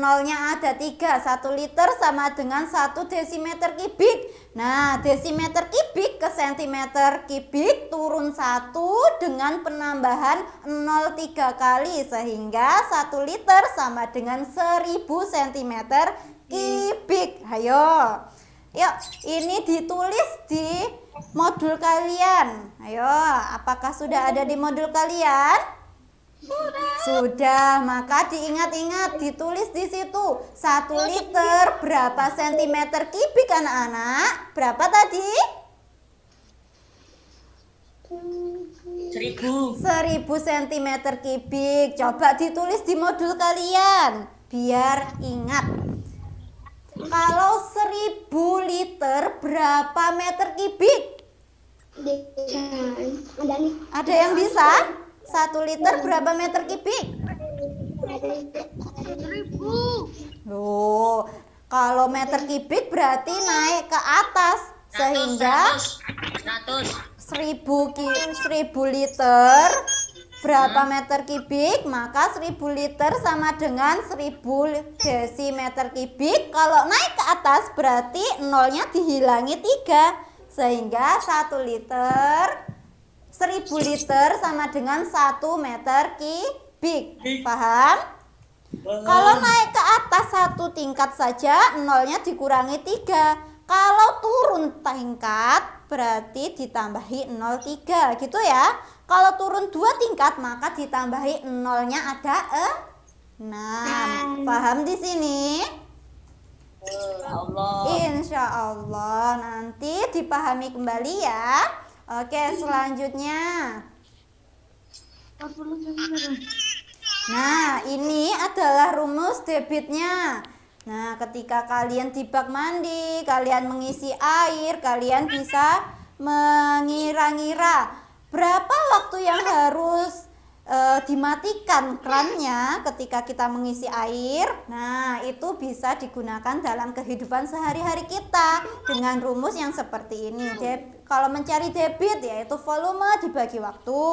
Nolnya ada 3. 1 liter sama dengan 1 desimeter kubik. Nah, desimeter kubik ke sentimeter kubik turun 1 dengan penambahan 0,3 kali. Sehingga 1 liter sama dengan 1000 centimeter kubik. Ayo. Yuk, ini ditulis di modul kalian. Ayo, apakah sudah ada di modul kalian? Sudah, maka diingat-ingat, ditulis di situ 1 liter berapa sentimeter kubik anak-anak? Berapa tadi? 1000 centimeter kubik. Coba ditulis di modul kalian biar ingat. Kalau 1000 liter berapa meter kubik? Ada yang bisa? 1 liter berapa meter kubik?
1000.
Loh, kalau meter kubik berarti naik ke atas. Sehingga 1000 liter berapa meter kubik? Maka 1000 liter sama dengan 1000 desimeter kubik. Kalau naik ke atas berarti nolnya dihilangi 3. Sehingga 1 liter 1000 liter sama dengan 1 meter kubik. Paham? Kalau naik ke atas 1 tingkat saja nolnya dikurangi 3. Kalau turun tingkat berarti ditambahi 0,3 gitu ya. Kalau turun 2 tingkat maka ditambahi nolnya ada 6. Paham di sini? Insya Allah nanti dipahami kembali ya. Oke, selanjutnya. Nah, ini adalah rumus debitnya. Nah, ketika kalian di bak mandi, kalian mengisi air, kalian bisa mengira-ngira berapa waktu yang harus dimatikan krannya ketika kita mengisi air. Nah, itu bisa digunakan dalam kehidupan sehari-hari kita dengan rumus yang seperti ini. Kalau mencari debit yaitu volume dibagi waktu.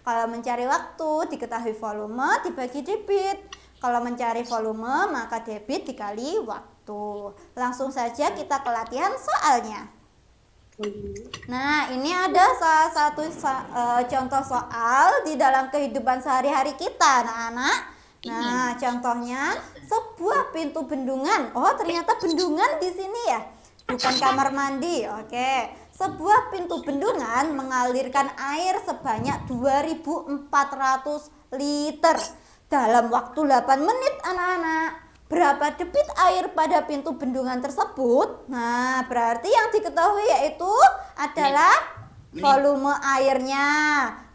Kalau mencari waktu diketahui volume dibagi debit. Kalau mencari volume maka debit dikali waktu. Langsung saja kita ke latihan soalnya. Nah, ini ada salah satu contoh soal di dalam kehidupan sehari-hari kita, anak-anak. Nah, contohnya sebuah pintu bendungan. Oh, ternyata bendungan di sini ya, bukan kamar mandi. Oke, sebuah pintu bendungan mengalirkan air sebanyak 2400 liter dalam waktu 8 menit, anak-anak. Berapa debit air pada pintu bendungan tersebut? Nah, berarti yang diketahui yaitu adalah volume airnya,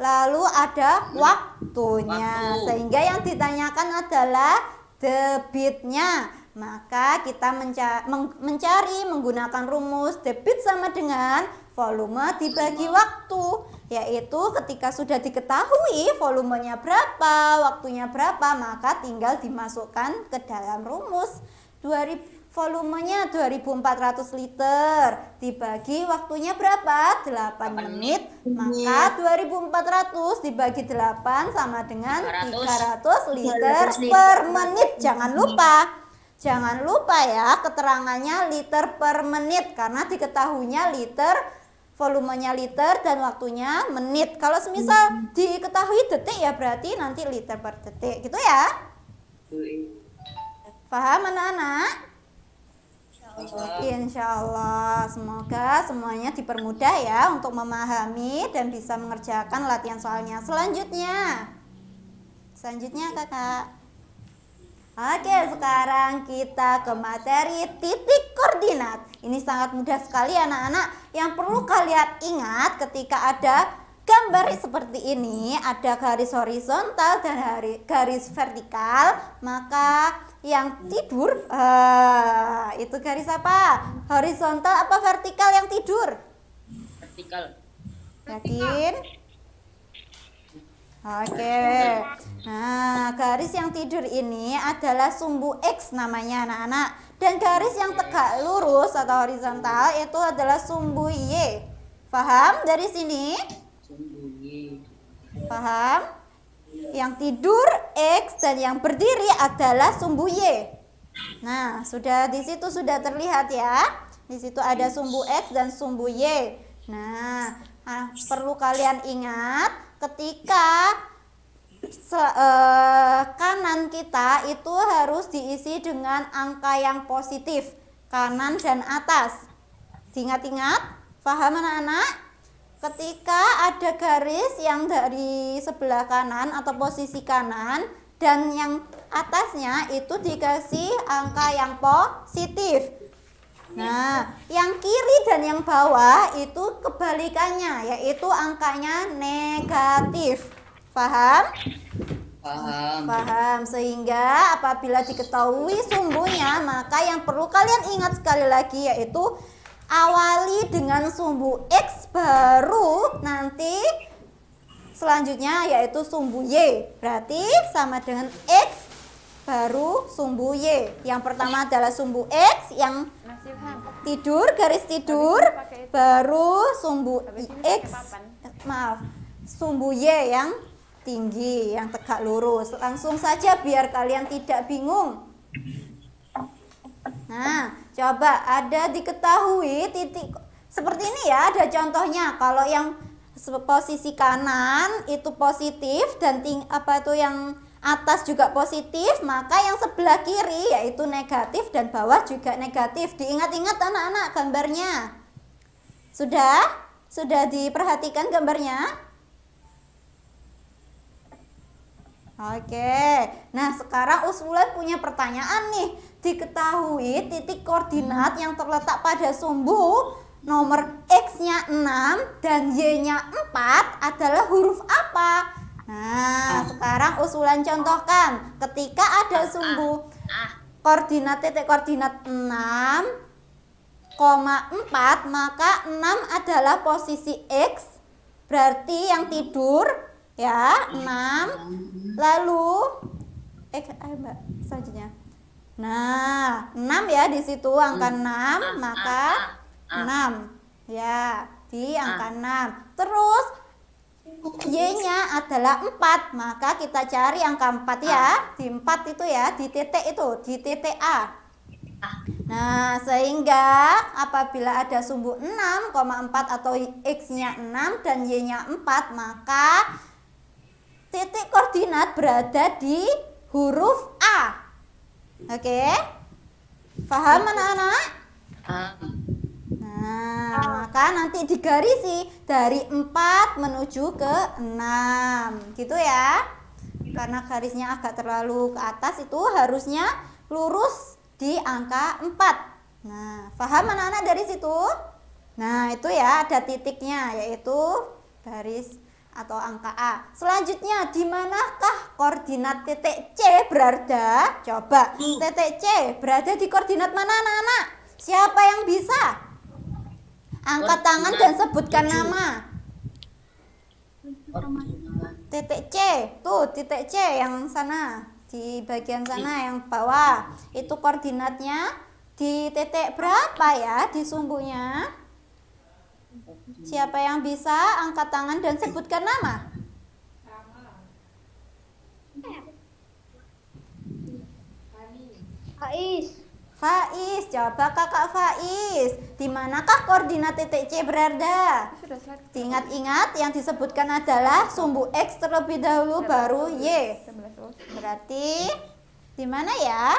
lalu ada waktunya.
Waktu.
Sehingga yang ditanyakan adalah debitnya. Maka kita mencari menggunakan rumus debit sama dengan volume dibagi waktu, yaitu ketika sudah diketahui volumenya berapa, waktunya berapa, maka tinggal dimasukkan ke dalam rumus. Volumenya 2400 liter dibagi waktunya berapa? 8 menit. Maka 2400 dibagi 8 sama dengan 300 liter per menit. Jangan lupa ya keterangannya liter per menit, karena diketahuinya liter, volumenya liter dan waktunya menit. Kalau semisal diketahui detik ya berarti nanti liter per detik gitu ya. Paham anak-anak? Insya Allah, semoga semuanya dipermudah ya untuk memahami dan bisa mengerjakan latihan soalnya. Selanjutnya kakak. Oke, sekarang kita ke materi titik koordinat. Ini sangat mudah sekali anak-anak. Yang perlu kalian ingat ketika ada gambar seperti ini, ada garis horizontal dan garis vertikal, maka yang tidur itu garis apa? Horizontal apa vertikal yang tidur?
Vertikal.
Yakin? Oke. Nah, garis yang tidur ini adalah sumbu X namanya anak-anak. Dan garis yang tegak lurus atau horizontal itu adalah sumbu Y. Paham dari sini? Paham? Yang tidur X dan yang berdiri adalah sumbu Y. Nah, di situ sudah terlihat ya. Di situ ada sumbu X dan sumbu Y. Nah, perlu kalian ingat ketika kanan kita itu harus diisi dengan angka yang positif, kanan dan atas. Diingat-ingat, paham anak-anak? Ketika ada garis yang dari sebelah kanan atau posisi kanan dan yang atasnya itu dikasih angka yang positif. Nah, yang kiri dan yang bawah itu kebalikannya, yaitu angkanya negatif. Paham? Paham. Sehingga apabila diketahui sumbunya, maka yang perlu kalian ingat sekali lagi yaitu awali dengan sumbu X, baru nanti selanjutnya yaitu sumbu Y. Berarti sama dengan X baru sumbu Y. Yang pertama adalah sumbu X yang tidur, garis tidur, baru sumbu sumbu Y yang tinggi, yang tegak lurus. Langsung saja biar kalian tidak bingung. Nah, coba ada diketahui titik seperti ini ya, ada contohnya. Kalau yang posisi kanan itu positif dan yang atas juga positif, maka yang sebelah kiri yaitu negatif dan bawah juga negatif. Diingat-ingat anak-anak gambarnya. Sudah diperhatikan gambarnya? Oke, nah sekarang usulan punya pertanyaan nih. Diketahui titik koordinat yang terletak pada sumbu nomor X-nya 6 dan Y-nya 4 adalah huruf apa? Nah, sekarang usulan contohkan. Ketika ada sumbu titik koordinat 6,4, maka 6 adalah posisi X, berarti yang tidur ya 6, lalu Mbak selanjutnya. Nah, 6 ya di situ angka 6, maka 6 ya di angka 6. Terus Y-nya adalah 4, maka kita cari angka 4 ya. Di 4 itu ya, di titik itu, di titik A. Nah, sehingga apabila ada sumbu 6,4 atau X-nya 6 dan Y-nya 4, maka titik koordinat berada di huruf A. Oke? Paham anak-anak? Nah, maka nanti digarisi dari 4 menuju ke 6. Gitu ya. Karena garisnya agak terlalu ke atas, itu harusnya lurus di angka 4. Nah, paham anak-anak dari situ? Nah, itu ya ada titiknya, yaitu baris atau angka A. Selanjutnya, di manakah koordinat titik C berada? Coba, titik C berada di koordinat mana anak-anak? Siapa yang bisa? Angkat tangan dan sebutkan nama. Titik C, tuh titik C yang sana, di bagian sana yang bawah. Itu koordinatnya di titik berapa ya di sumbunya? Siapa yang bisa angkat tangan dan sebutkan nama?
Faiz.
Faiz, coba kakak Faiz. Di manakah koordinat titik C berada?
Sudah selesai.
Ingat-ingat yang disebutkan adalah sumbu X terlebih dahulu baru Y.
11.
Berarti di mana ya?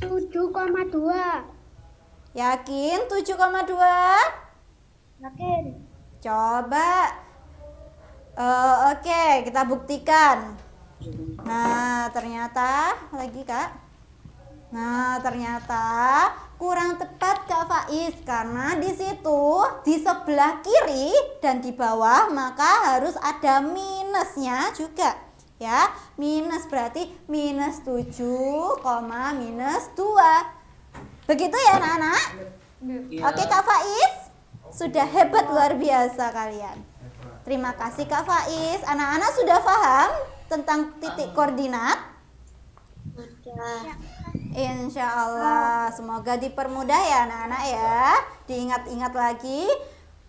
7,2.
Yakin 7,2?
Yakin.
Coba. Oke, kita buktikan. Nah, ternyata lagi Kak. Nah, ternyata kurang tepat Kak Faiz karena di situ di sebelah kiri dan di bawah maka harus ada minusnya juga. Ya, minus berarti minus 7, minus 2. Begitu ya anak-anak? Oke Kak Faiz, sudah hebat luar biasa kalian. Terima kasih Kak Faiz. Anak-anak sudah paham tentang titik koordinat? Insya Allah, semoga dipermudah ya anak-anak ya. Diingat-ingat lagi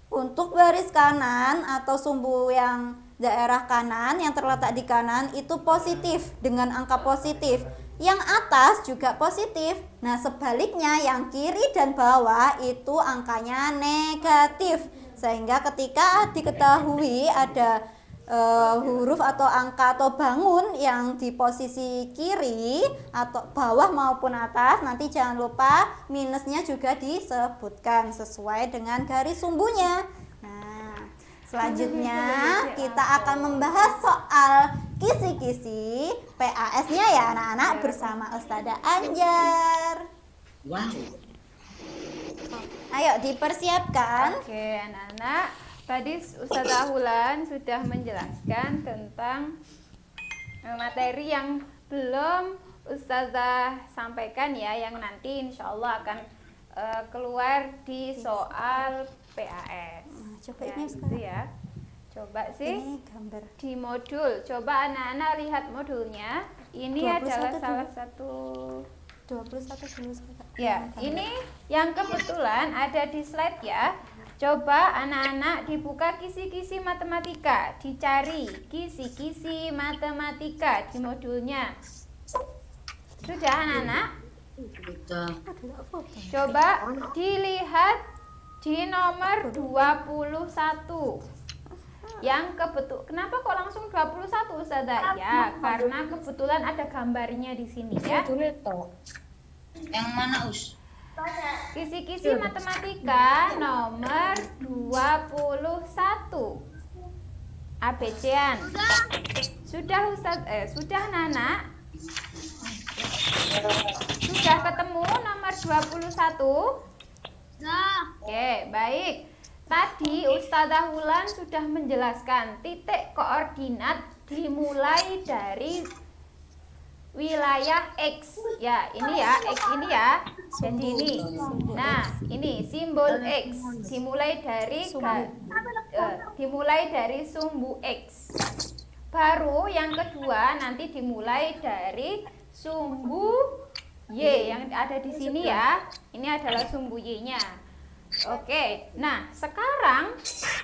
untuk baris kanan atau sumbu yang daerah kanan yang terletak di kanan itu positif dengan angka positif. Yang atas juga positif. Nah, sebaliknya yang kiri dan bawah itu angkanya negatif. Sehingga ketika diketahui ada huruf atau angka atau bangun yang di posisi kiri atau bawah maupun atas, nanti jangan lupa minusnya juga disebutkan sesuai dengan garis sumbunya. Nah, selanjutnya kita akan membahas soal kisi-kisi PAS-nya ya anak-anak bersama Ustazah Anjar.
Wow.
Ayo dipersiapkan.
Oke, anak-anak. Tadi Ustazah Hulan sudah menjelaskan tentang materi yang belum Ustazah sampaikan ya, yang nanti insya Allah akan keluar di soal PAS.
Coba
Ya,
ini
itu
sekarang.
ya. Coba sih
Ini gambar.
di modul. Coba anak-anak lihat modulnya. Ini
21
adalah
dulu.
salah satu
21 dulu Kak.
ya, ini yang kebetulan ada di slide ya. Coba anak-anak dibuka kisi-kisi matematika, dicari kisi-kisi matematika di modulnya. Sudah anak-anak?
Sudah.
Coba dilihat di nomor 21. Yang kenapa kok langsung 21 Ustazah? Ya, karena kebetulan ada gambarnya di sini ya.
Yang mana Us?
Kisi-kisi matematika nomor 21. ABC-an. Sudah sudah Nana? Sudah ketemu nomor 21?
Nah,
Oke, baik. Tadi Ustazah Hulan sudah menjelaskan titik koordinat dimulai dari wilayah X. Ya, ini ya, X ini ya. Jadi ini. Nah, ini simbol X dimulai dari sumbu X. Baru yang kedua nanti dimulai dari sumbu Y yang ada di sini ya. Ini adalah sumbu Y-nya. Oke. Nah, sekarang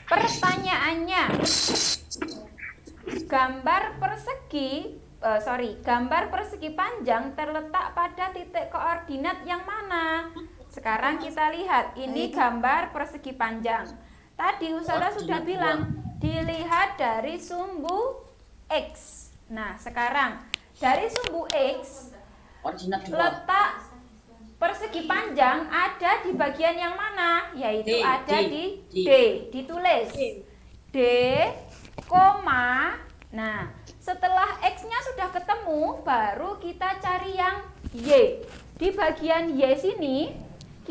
pertanyaannya. Gambar persegi panjang terletak pada titik koordinat yang mana? Sekarang kita lihat, ini gambar persegi panjang. Tadi Ustazah sudah bilang, dilihat dari sumbu X. Nah, sekarang dari sumbu X,
Koordinat dua.
letak persegi panjang ada di bagian yang mana? Yaitu
D,
ada
D,
di
D.
D. Ditulis D, koma. Nah, setelah X-nya sudah ketemu, baru kita cari yang Y. Di bagian Y sini,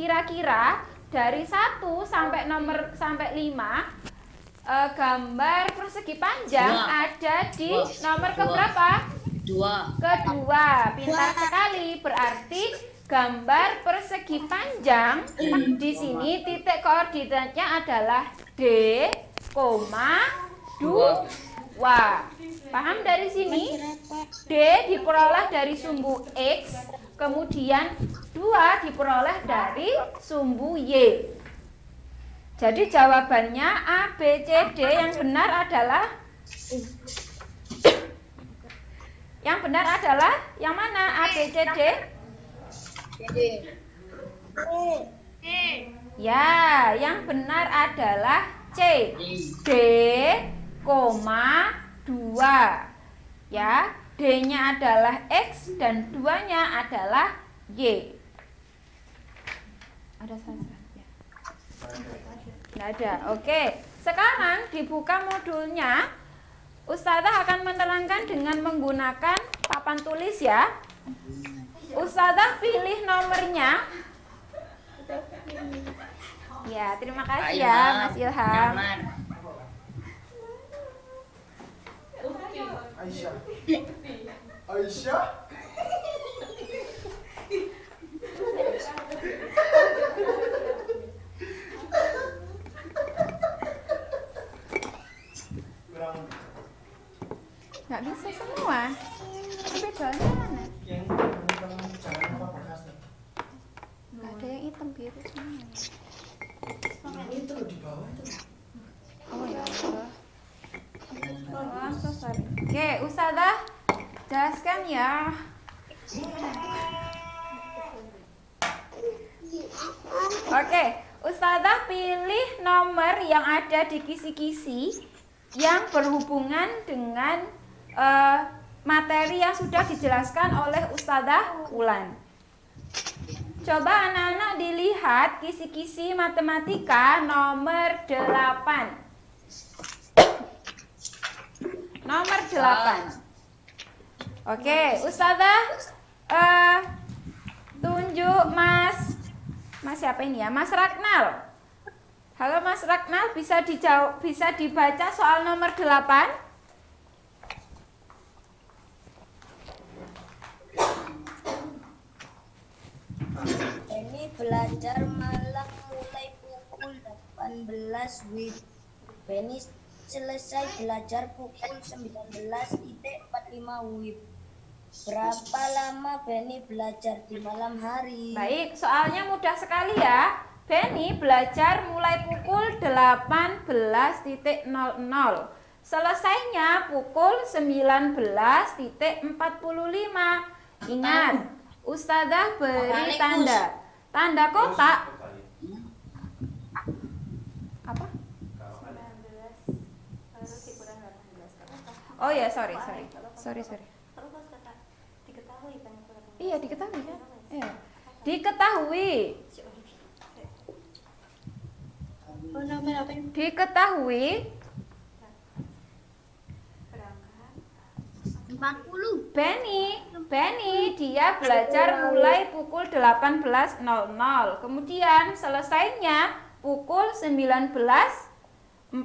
Kira-kira dari 1 sampai nomor sampai 5 gambar persegi panjang
Dua.
ada di
Dua.
nomor
Dua.
keberapa?
2.
Kedua. Pintar sekali. Berarti gambar persegi panjang di sini titik koordinatnya adalah D, 2. Paham dari sini? D diperoleh dari sumbu X, kemudian 2 diperoleh dari sumbu Y. Jadi jawabannya A, B, C, D. Yang benar adalah yang mana? A, B, C, D? Ya, yang benar adalah C. D, 2. Ya, D-nya adalah X dan 2-nya adalah Y. Ada salah? Ya. Nggak ada. Oke. Sekarang dibuka modulnya. Ustazah akan menerangkan dengan menggunakan papan tulis ya. Ustazah pilih nomornya. Ya, terima kasih ya Mas Ilham.
Aisyah. Aisyah. Kurang
Nggak bisa semua. Bedanya mana?
yang jangan apa bekasnya.
Nggak ada yang hitam biru semua.
Ini itu loh di bawah itu.
Oh ya Allah. Oh, I'm so sorry. Oke, Ustazah jelaskan ya. Oke, Ustazah pilih nomor yang ada di kisi-kisi yang berhubungan dengan materi yang sudah dijelaskan oleh Ustazah Ulan. Coba anak-anak dilihat kisi-kisi matematika nomor 8. Nomor 8. Oke, Ustazah tunjuk Mas siapa ini ya? Mas Raknal. Halo Mas Raknal, bisa dibaca soal nomor 8?
Ini belajar malam mulai pukul 18 WIB. Beni selesai belajar pukul 19.45 WIB. Berapa lama Beni belajar di malam hari?
Baik, soalnya mudah sekali ya. Beni belajar mulai pukul 18.00. Selesainya pukul 19.45. Ingat, Ustazah beri tanda. Tanda kotak. Apa? Oh ya, sorry. Iya, diketahui kan? Iya. Diketahui. Diketahui
40.
Beni dia belajar mulai pukul 18.00. Kemudian selesainya pukul 19.45.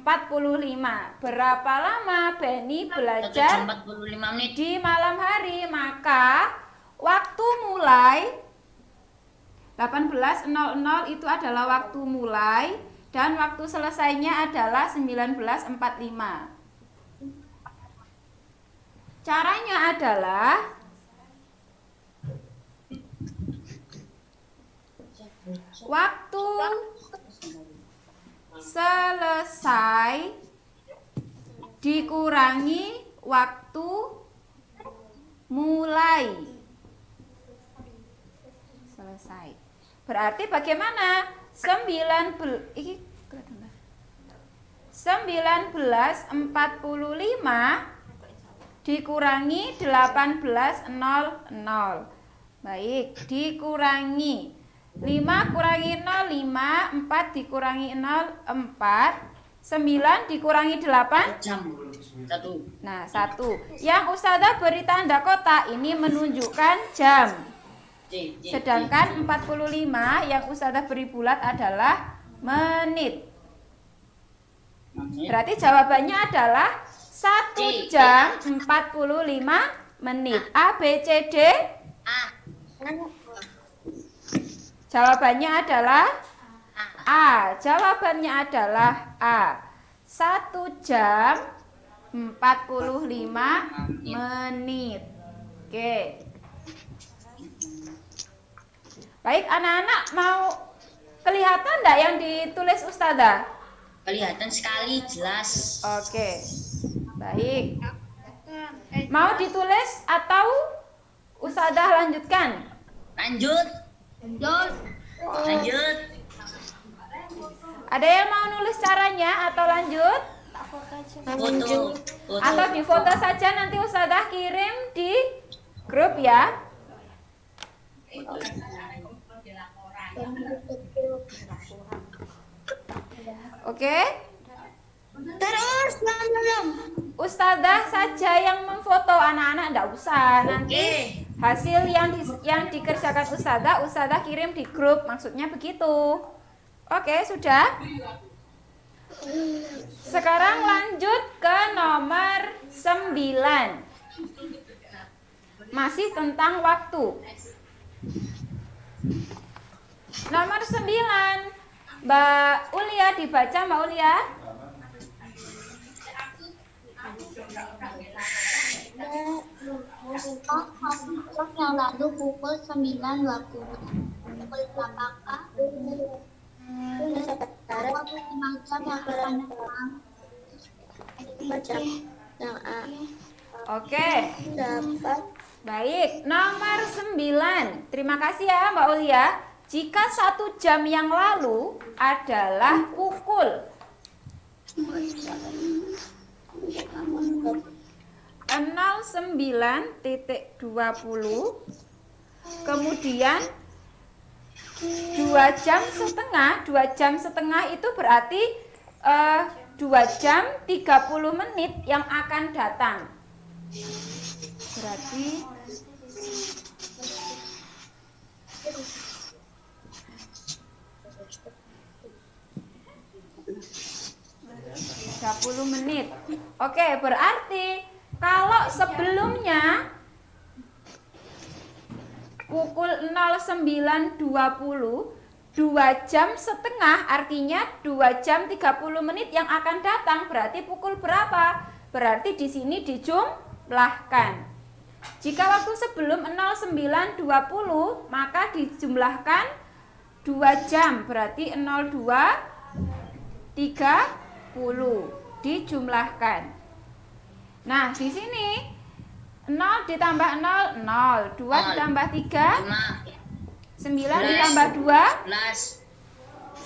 Berapa lama Beni belajar
45 menit.
di malam hari? Maka waktu mulai 18.00 itu adalah waktu mulai dan waktu selesainya adalah 19.45. Caranya adalah waktu selesai dikurangi waktu mulai. Selesai. Berarti bagaimana? 19.45 dikurangi 18.00. Baik, dikurangi 5 kurangi 0, 5, 4 dikurangi 0, 4, 9 dikurangi 8,
Jam 1.
nah 1. Yang Ustazah beri tanda kotak ini menunjukkan jam. Sedangkan 45 yang Ustazah beri bulat adalah menit. Berarti jawabannya adalah 1 jam 45 menit. A, B, C, D. Jawabannya adalah A. Jawabannya adalah A. 1 jam 45 menit. Oke. Baik, anak-anak mau kelihatan enggak yang ditulis Ustazah?
Kelihatan sekali, jelas.
Oke. Baik. Mau ditulis atau Ustazah lanjutkan?
Lanjut. Lanjut.
Ada yang mau nulis caranya atau lanjut?
Foto.
Atau di foto saja, nanti Ustazah kirim di grup ya. Oke.
Terus belum.
Ustazah saja yang memfoto, anak-anak enggak usah. Nanti hasil yang dikerjakan Ustazah kirim di grup, maksudnya begitu. Oke, sudah. Sekarang lanjut ke nomor 9. Masih tentang waktu. Nomor 9. Mbak Ulia dibaca, Mbak Ulia.
Yang lalu pukul 9.20. Pukul berapakah? Waktu 5 jam yang akan datang. Yang A.
Oke.
Dapat.
Baik, nomor 9. Terima kasih ya Mbak Ulia. Jika 1 jam yang lalu adalah pukul 09.20, kemudian 2 jam setengah. 2 jam setengah itu berarti 2 jam 30 menit yang akan datang. Berarti 30 menit. Oke, berarti kalau sebelumnya pukul 09.20, 2 jam setengah, artinya 2 jam 30 menit yang akan datang. Berarti pukul berapa? Berarti di sini dijumlahkan. Jika waktu sebelum 09.20, maka dijumlahkan 2 jam. Berarti 02.30 dijumlahkan. Nah, di sini 0 ditambah 0, 0. 2 ditambah 3, 9 ditambah 2,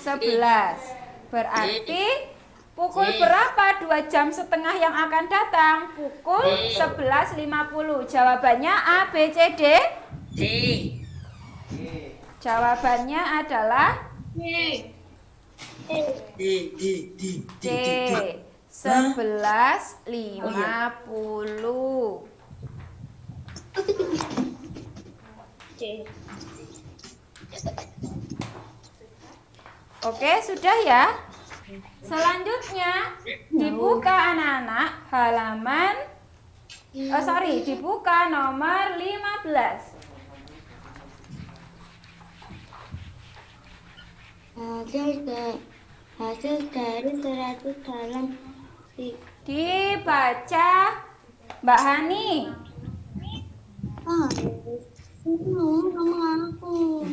11. Berarti pukul berapa 2 jam setengah yang akan datang? Pukul 11.50. Jawabannya A, B, C, D?
D.
Jawabannya adalah D. 11.50. Oke, sudah ya. Selanjutnya dibuka anak-anak halaman dibuka nomor 15.
Hasil dari 100 dalam
Dibaca Mbak Hani.
Ngomong aku.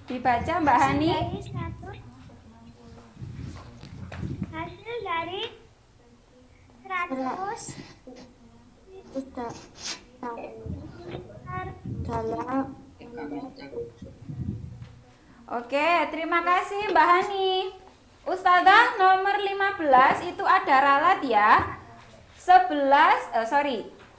Dibaca Mbak Hani.
Hasil dari 100 dalam.
Oke, terima kasih Mbak Hani. Ustazah nomor 15 itu ada ralat ya.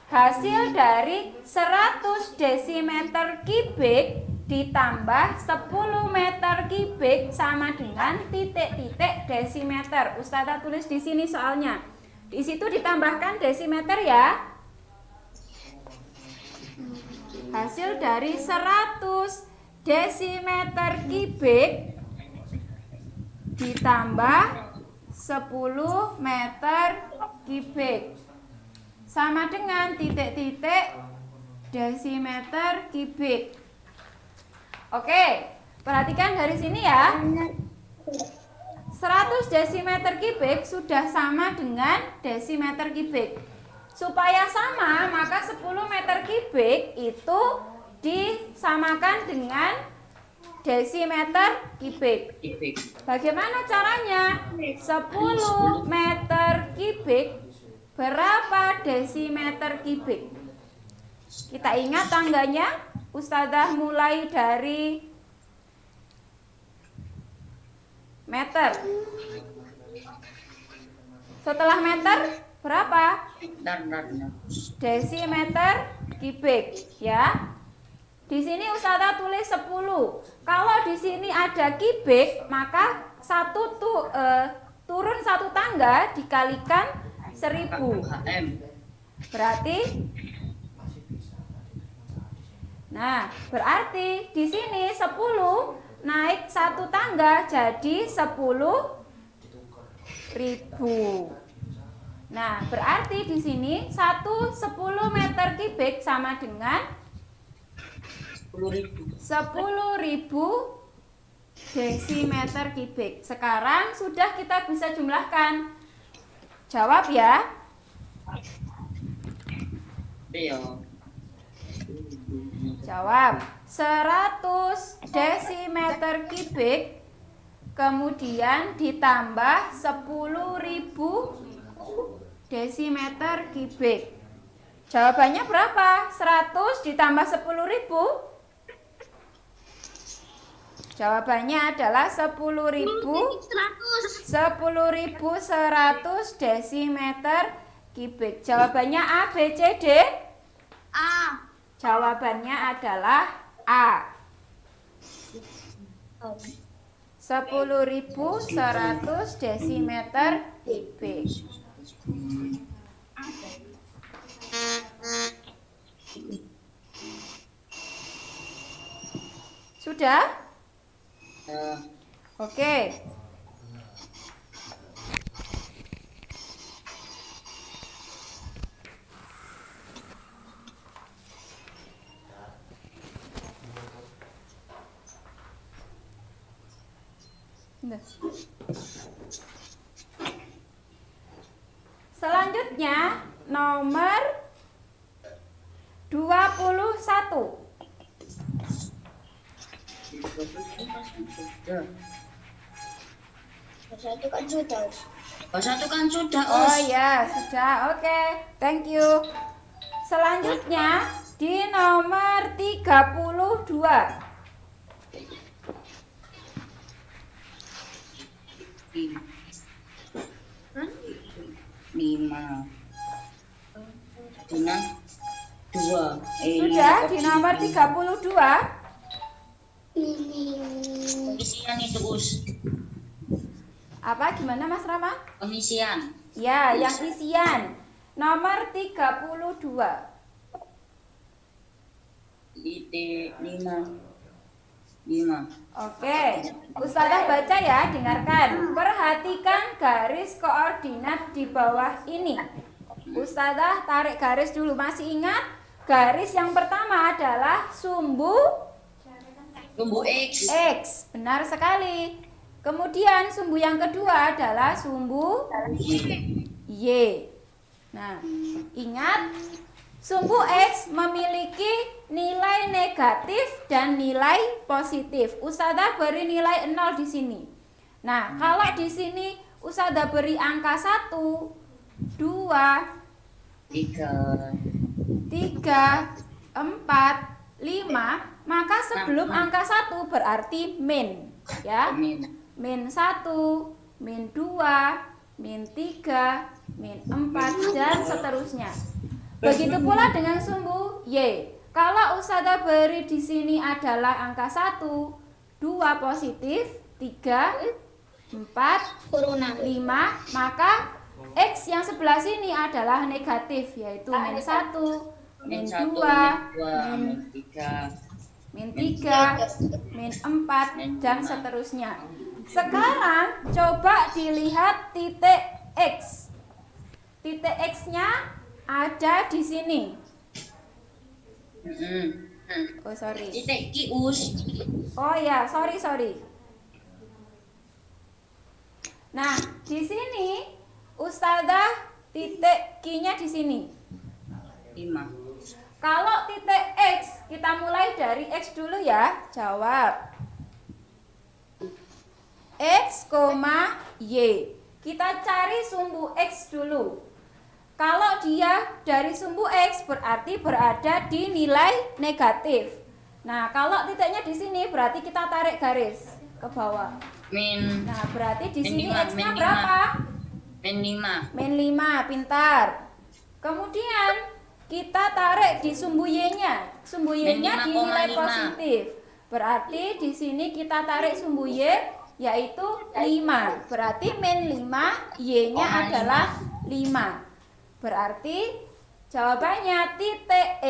Hasil dari 100 desimeter kubik ditambah 10 meter kubik sama dengan titik-titik desimeter. Ustazah tulis di sini soalnya. Di situ ditambahkan desimeter ya. Hasil dari 100 desimeter kubik ditambah 10 meter kubik sama dengan titik-titik desimeter kubik. Oke, perhatikan dari sini ya. 100 desimeter kubik sudah sama dengan desimeter kubik. Supaya sama, maka 10 meter kubik itu disamakan dengan desimeter kubik. Bagaimana caranya? 10 meter kubik berapa desimeter kubik? Kita ingat tangganya. Ustazah mulai dari meter. Setelah meter berapa? Desimeter kubik, ya. Di sini Ustazah tulis 10. Kalau di sini ada kubik, maka turun satu tangga dikalikan 1000. Berarti berarti di sini 10 naik satu tangga jadi 10.000. Nah, berarti di sini 10 meter kubik sama dengan 10.000 desimeter kubik. Sekarang sudah kita bisa jumlahkan. Jawab ya. Jawab. 100 desimeter kubik kemudian ditambah 10.000 desimeter kubik. Jawabannya berapa? 100 ditambah 10.000. Jawabannya adalah 10.100 desimeter kubik. Jawabannya A, B, C, D? A. Jawabannya adalah A. 10.100 desimeter kubik. Sudah? Oke. Selanjutnya nomor 21.
Satu kan sudah.
Oh ya, sudah. Oke, thank you. Selanjutnya di nomor 32. Sudah di nomor 32.
Pengisian itu, Us.
Apa gimana Mas Rama?
Pengisian.
Ya, yang isian. Nomor 32.
Titik 5.
Oke, Ustazah baca ya, dengarkan. Perhatikan garis koordinat di bawah ini. Ustazah tarik garis dulu. Masih ingat? Garis yang pertama adalah sumbu
X.
X. Benar sekali. Kemudian sumbu yang kedua adalah sumbu Y. Nah, ingat, sumbu X memiliki nilai negatif dan nilai positif. Ustazah beri nilai 0 di sini. Nah, kalau di sini Ustazah beri angka 1, 2, 3, 4, 5, maka sebelum angka 1 berarti min, ya. Min 1, min 2, min 3, min 4, dan seterusnya. Begitu pula dengan sumbu Y. Kalau Ustazah beri di sini adalah angka 1, 2 positif, 3, 4, 5, maka X yang sebelah sini adalah negatif, yaitu min 1, min
min 1,
2,
min 2, min 3.
min 3, min 4, dan seterusnya. Sekarang coba dilihat titik X. Titik X-nya ada di sini. Oh, sorry.
Titik Q, Us.
Oh ya, sorry. Nah, di sini Ustazah titik Q-nya di sini.
5.
Kalau titik X, kita mulai dari X dulu ya. Jawab. X, Y. Kita cari sumbu X dulu. Kalau dia dari sumbu X berarti berada di nilai negatif. Nah, kalau titiknya di sini berarti kita tarik garis ke bawah.
Min
Nah, berarti di
Min
sini
5,
X-nya
min 5.
berapa?
min 5.
Min 5, pintar. Kemudian kita tarik di sumbu Y-nya. Sumbu Y-nya
Min 5,5.
dinilai positif. Berarti di sini kita tarik sumbu Y yaitu 5. Berarti min 5, Y-nya adalah 5. Berarti jawabannya titik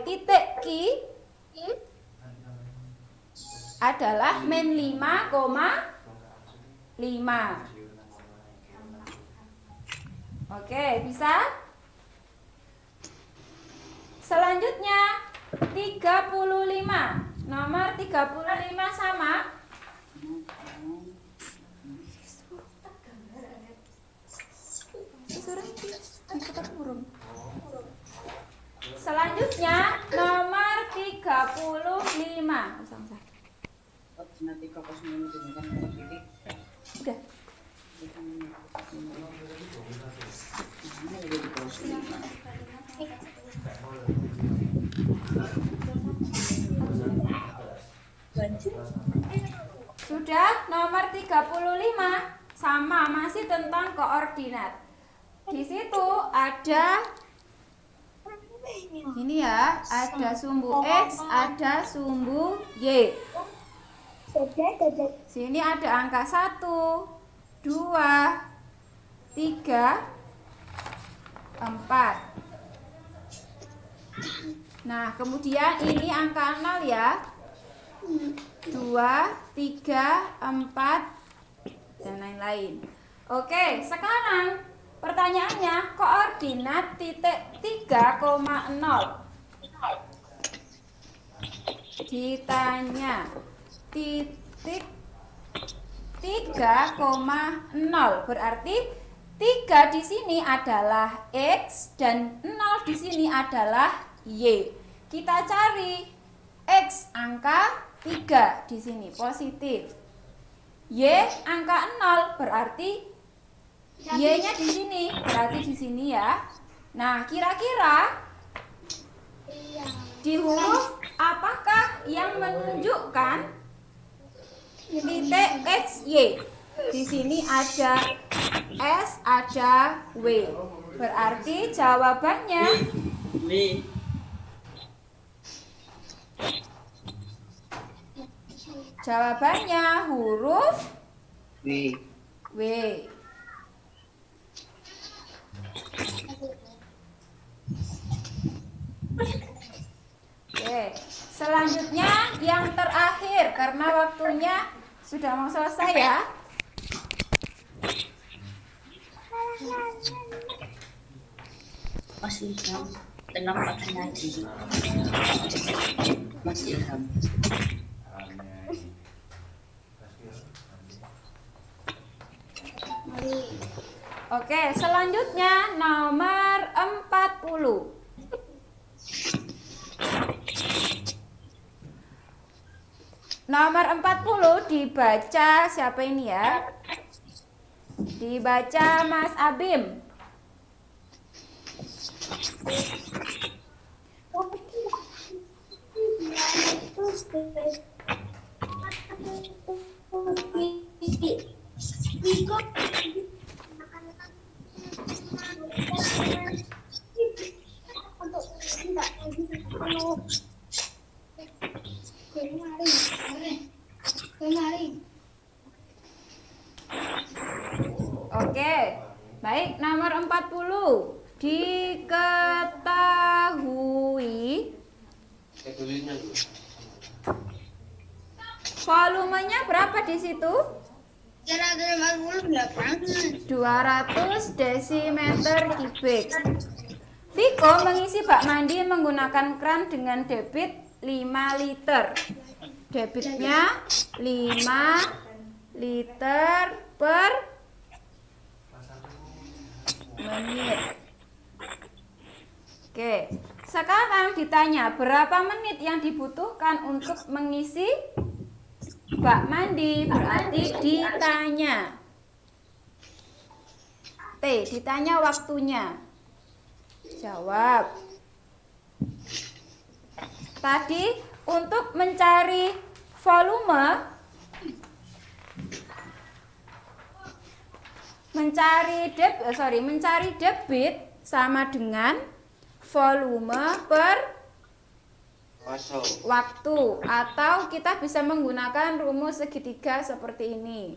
titik Q adalah min 5,5. Oke, bisa? Selanjutnya 35. Nomor 35 sama. Selanjutnya nomor 35. Udah. Sudah, nomor 35 sama, masih tentang koordinat. Di situ ada ini ya, ada sumbu X, ada sumbu Y. Sini ada angka 1, 2, 3, 4. Nah, kemudian ini angka 0 ya. 2, 3, 4, dan lain-lain. Oke, sekarang pertanyaannya, koordinat titik 3,0. Ditanya titik 3,0. Berarti 3 di sini adalah X dan 0 di sini adalah Y. Kita cari X angka 3 di sini positif. Y angka 0 berarti Y-nya di sini, berarti di sini ya. Nah, kira-kira di huruf apakah yang menunjukkan titik X, Y? Di sini ada S, ada W. Berarti jawabannya huruf W. Oke, selanjutnya yang terakhir karena waktunya sudah mau selesai ya.
Mas Ilham, tenang pakai ngaji. Mas Ilham.
Oke, selanjutnya nomor 40. Nomor 40 dibaca siapa ini ya? Dibaca Mas Abim. Oke, baik, nomor 40 diketahui mengetahui volumenya berapa di situ? 200 desimeter kubik. Viko mengisi bak mandi menggunakan kran dengan debit 5 liter. Debitnya 5 liter per menit. Oke, sekarang ditanya berapa menit yang dibutuhkan untuk mengisi bak mandi, berarti ditanya. Ditanya waktunya. Jawab. Tadi untuk mencari volume, mencari debit sama dengan volume per waktu, atau kita bisa menggunakan rumus segitiga seperti ini.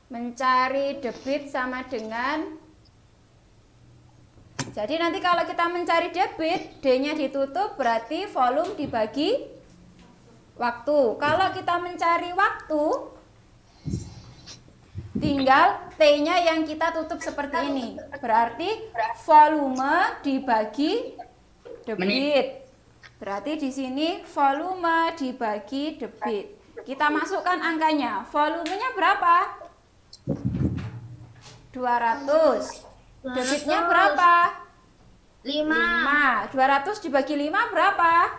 Mencari debit sama dengan, jadi nanti kalau kita mencari debit, D-nya ditutup berarti volume dibagi waktu. Kalau kita mencari waktu, tinggal T-nya yang kita tutup seperti ini. Berarti volume dibagi debit. Berarti di sini volume dibagi debit. Kita masukkan angkanya. Volumenya berapa? 200. Debitnya berapa? 5. 200 dibagi 5 berapa?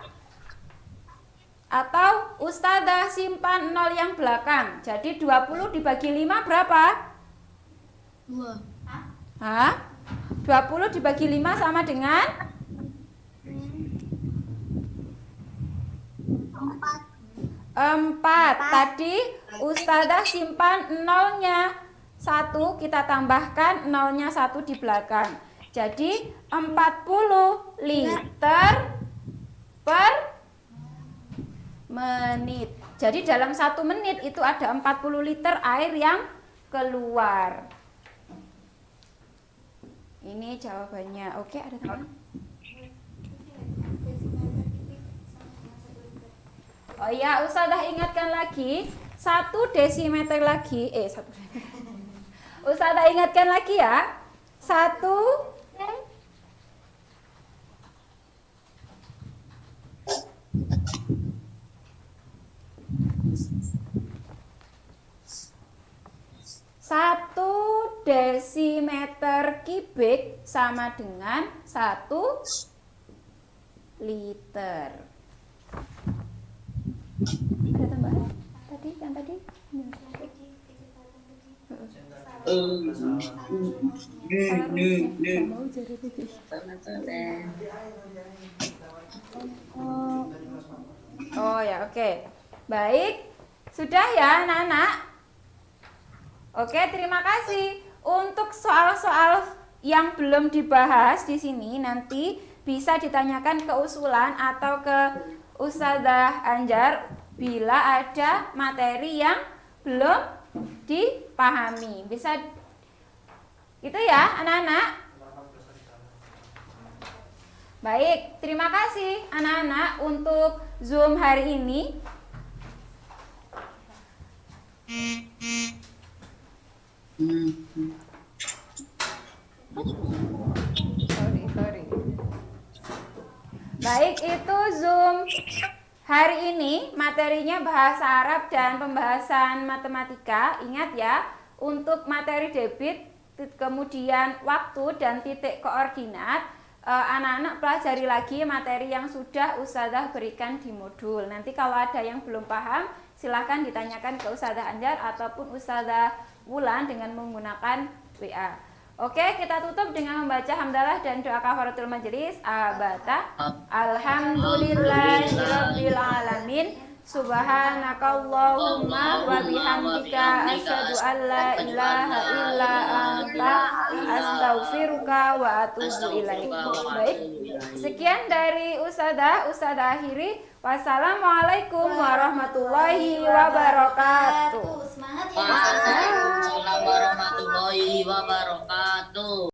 Atau Ustazah simpan 0 yang belakang. Jadi 20 dibagi 5 berapa?
2.
Hah? 20 dibagi 5 sama dengan? 4. Tadi Ustazah simpan 0-nya 1, kita tambahkan 0-nya 1 di belakang. Jadi 40 liter per menit. Jadi dalam 1 menit itu ada 40 liter air yang keluar. Ini jawabannya. Oke, ada teman? Oh iya, Ustazah ingatkan lagi 1 desimeter lagi. Ustazah ingatkan lagi ya. 1 desimeter kubik sama dengan 1 liter. Ada tambahan? Tadi yang tadi? Oh ya, oke. Baik. Sudah ya, anak-anak? Oke, terima kasih. Untuk soal-soal yang belum dibahas di sini nanti bisa ditanyakan ke Usulan atau ke Ustazah Anjar bila ada materi yang belum dipahami. Bisa itu ya, anak-anak? Baik, terima kasih anak-anak untuk Zoom hari ini. Sorry. Baik, itu Zoom hari ini materinya bahasa Arab dan pembahasan matematika. Ingat ya, untuk materi debit, kemudian waktu dan titik koordinat, anak-anak pelajari lagi materi yang sudah Ustazah berikan di modul. Nanti kalau ada yang belum paham, silahkan ditanyakan ke Ustazah Anjar ataupun Ustazah Wulan dengan menggunakan WA. Oke, kita tutup dengan membaca hamdalah dan doa kafaratul majelis. Abata. Alhamdulillahirabbil alamin. Subhanakallahumma wa bihamdika asyhadu an la ilaha illa anta astaghfiruka wa atubu ilaik. Baik. Sekian dari Ustazah akhiri. Wassalamualaikum warahmatullahi wabarakatuh.
Semangat ya.
Waalaikumsalam warahmatullahi wabarakatuh.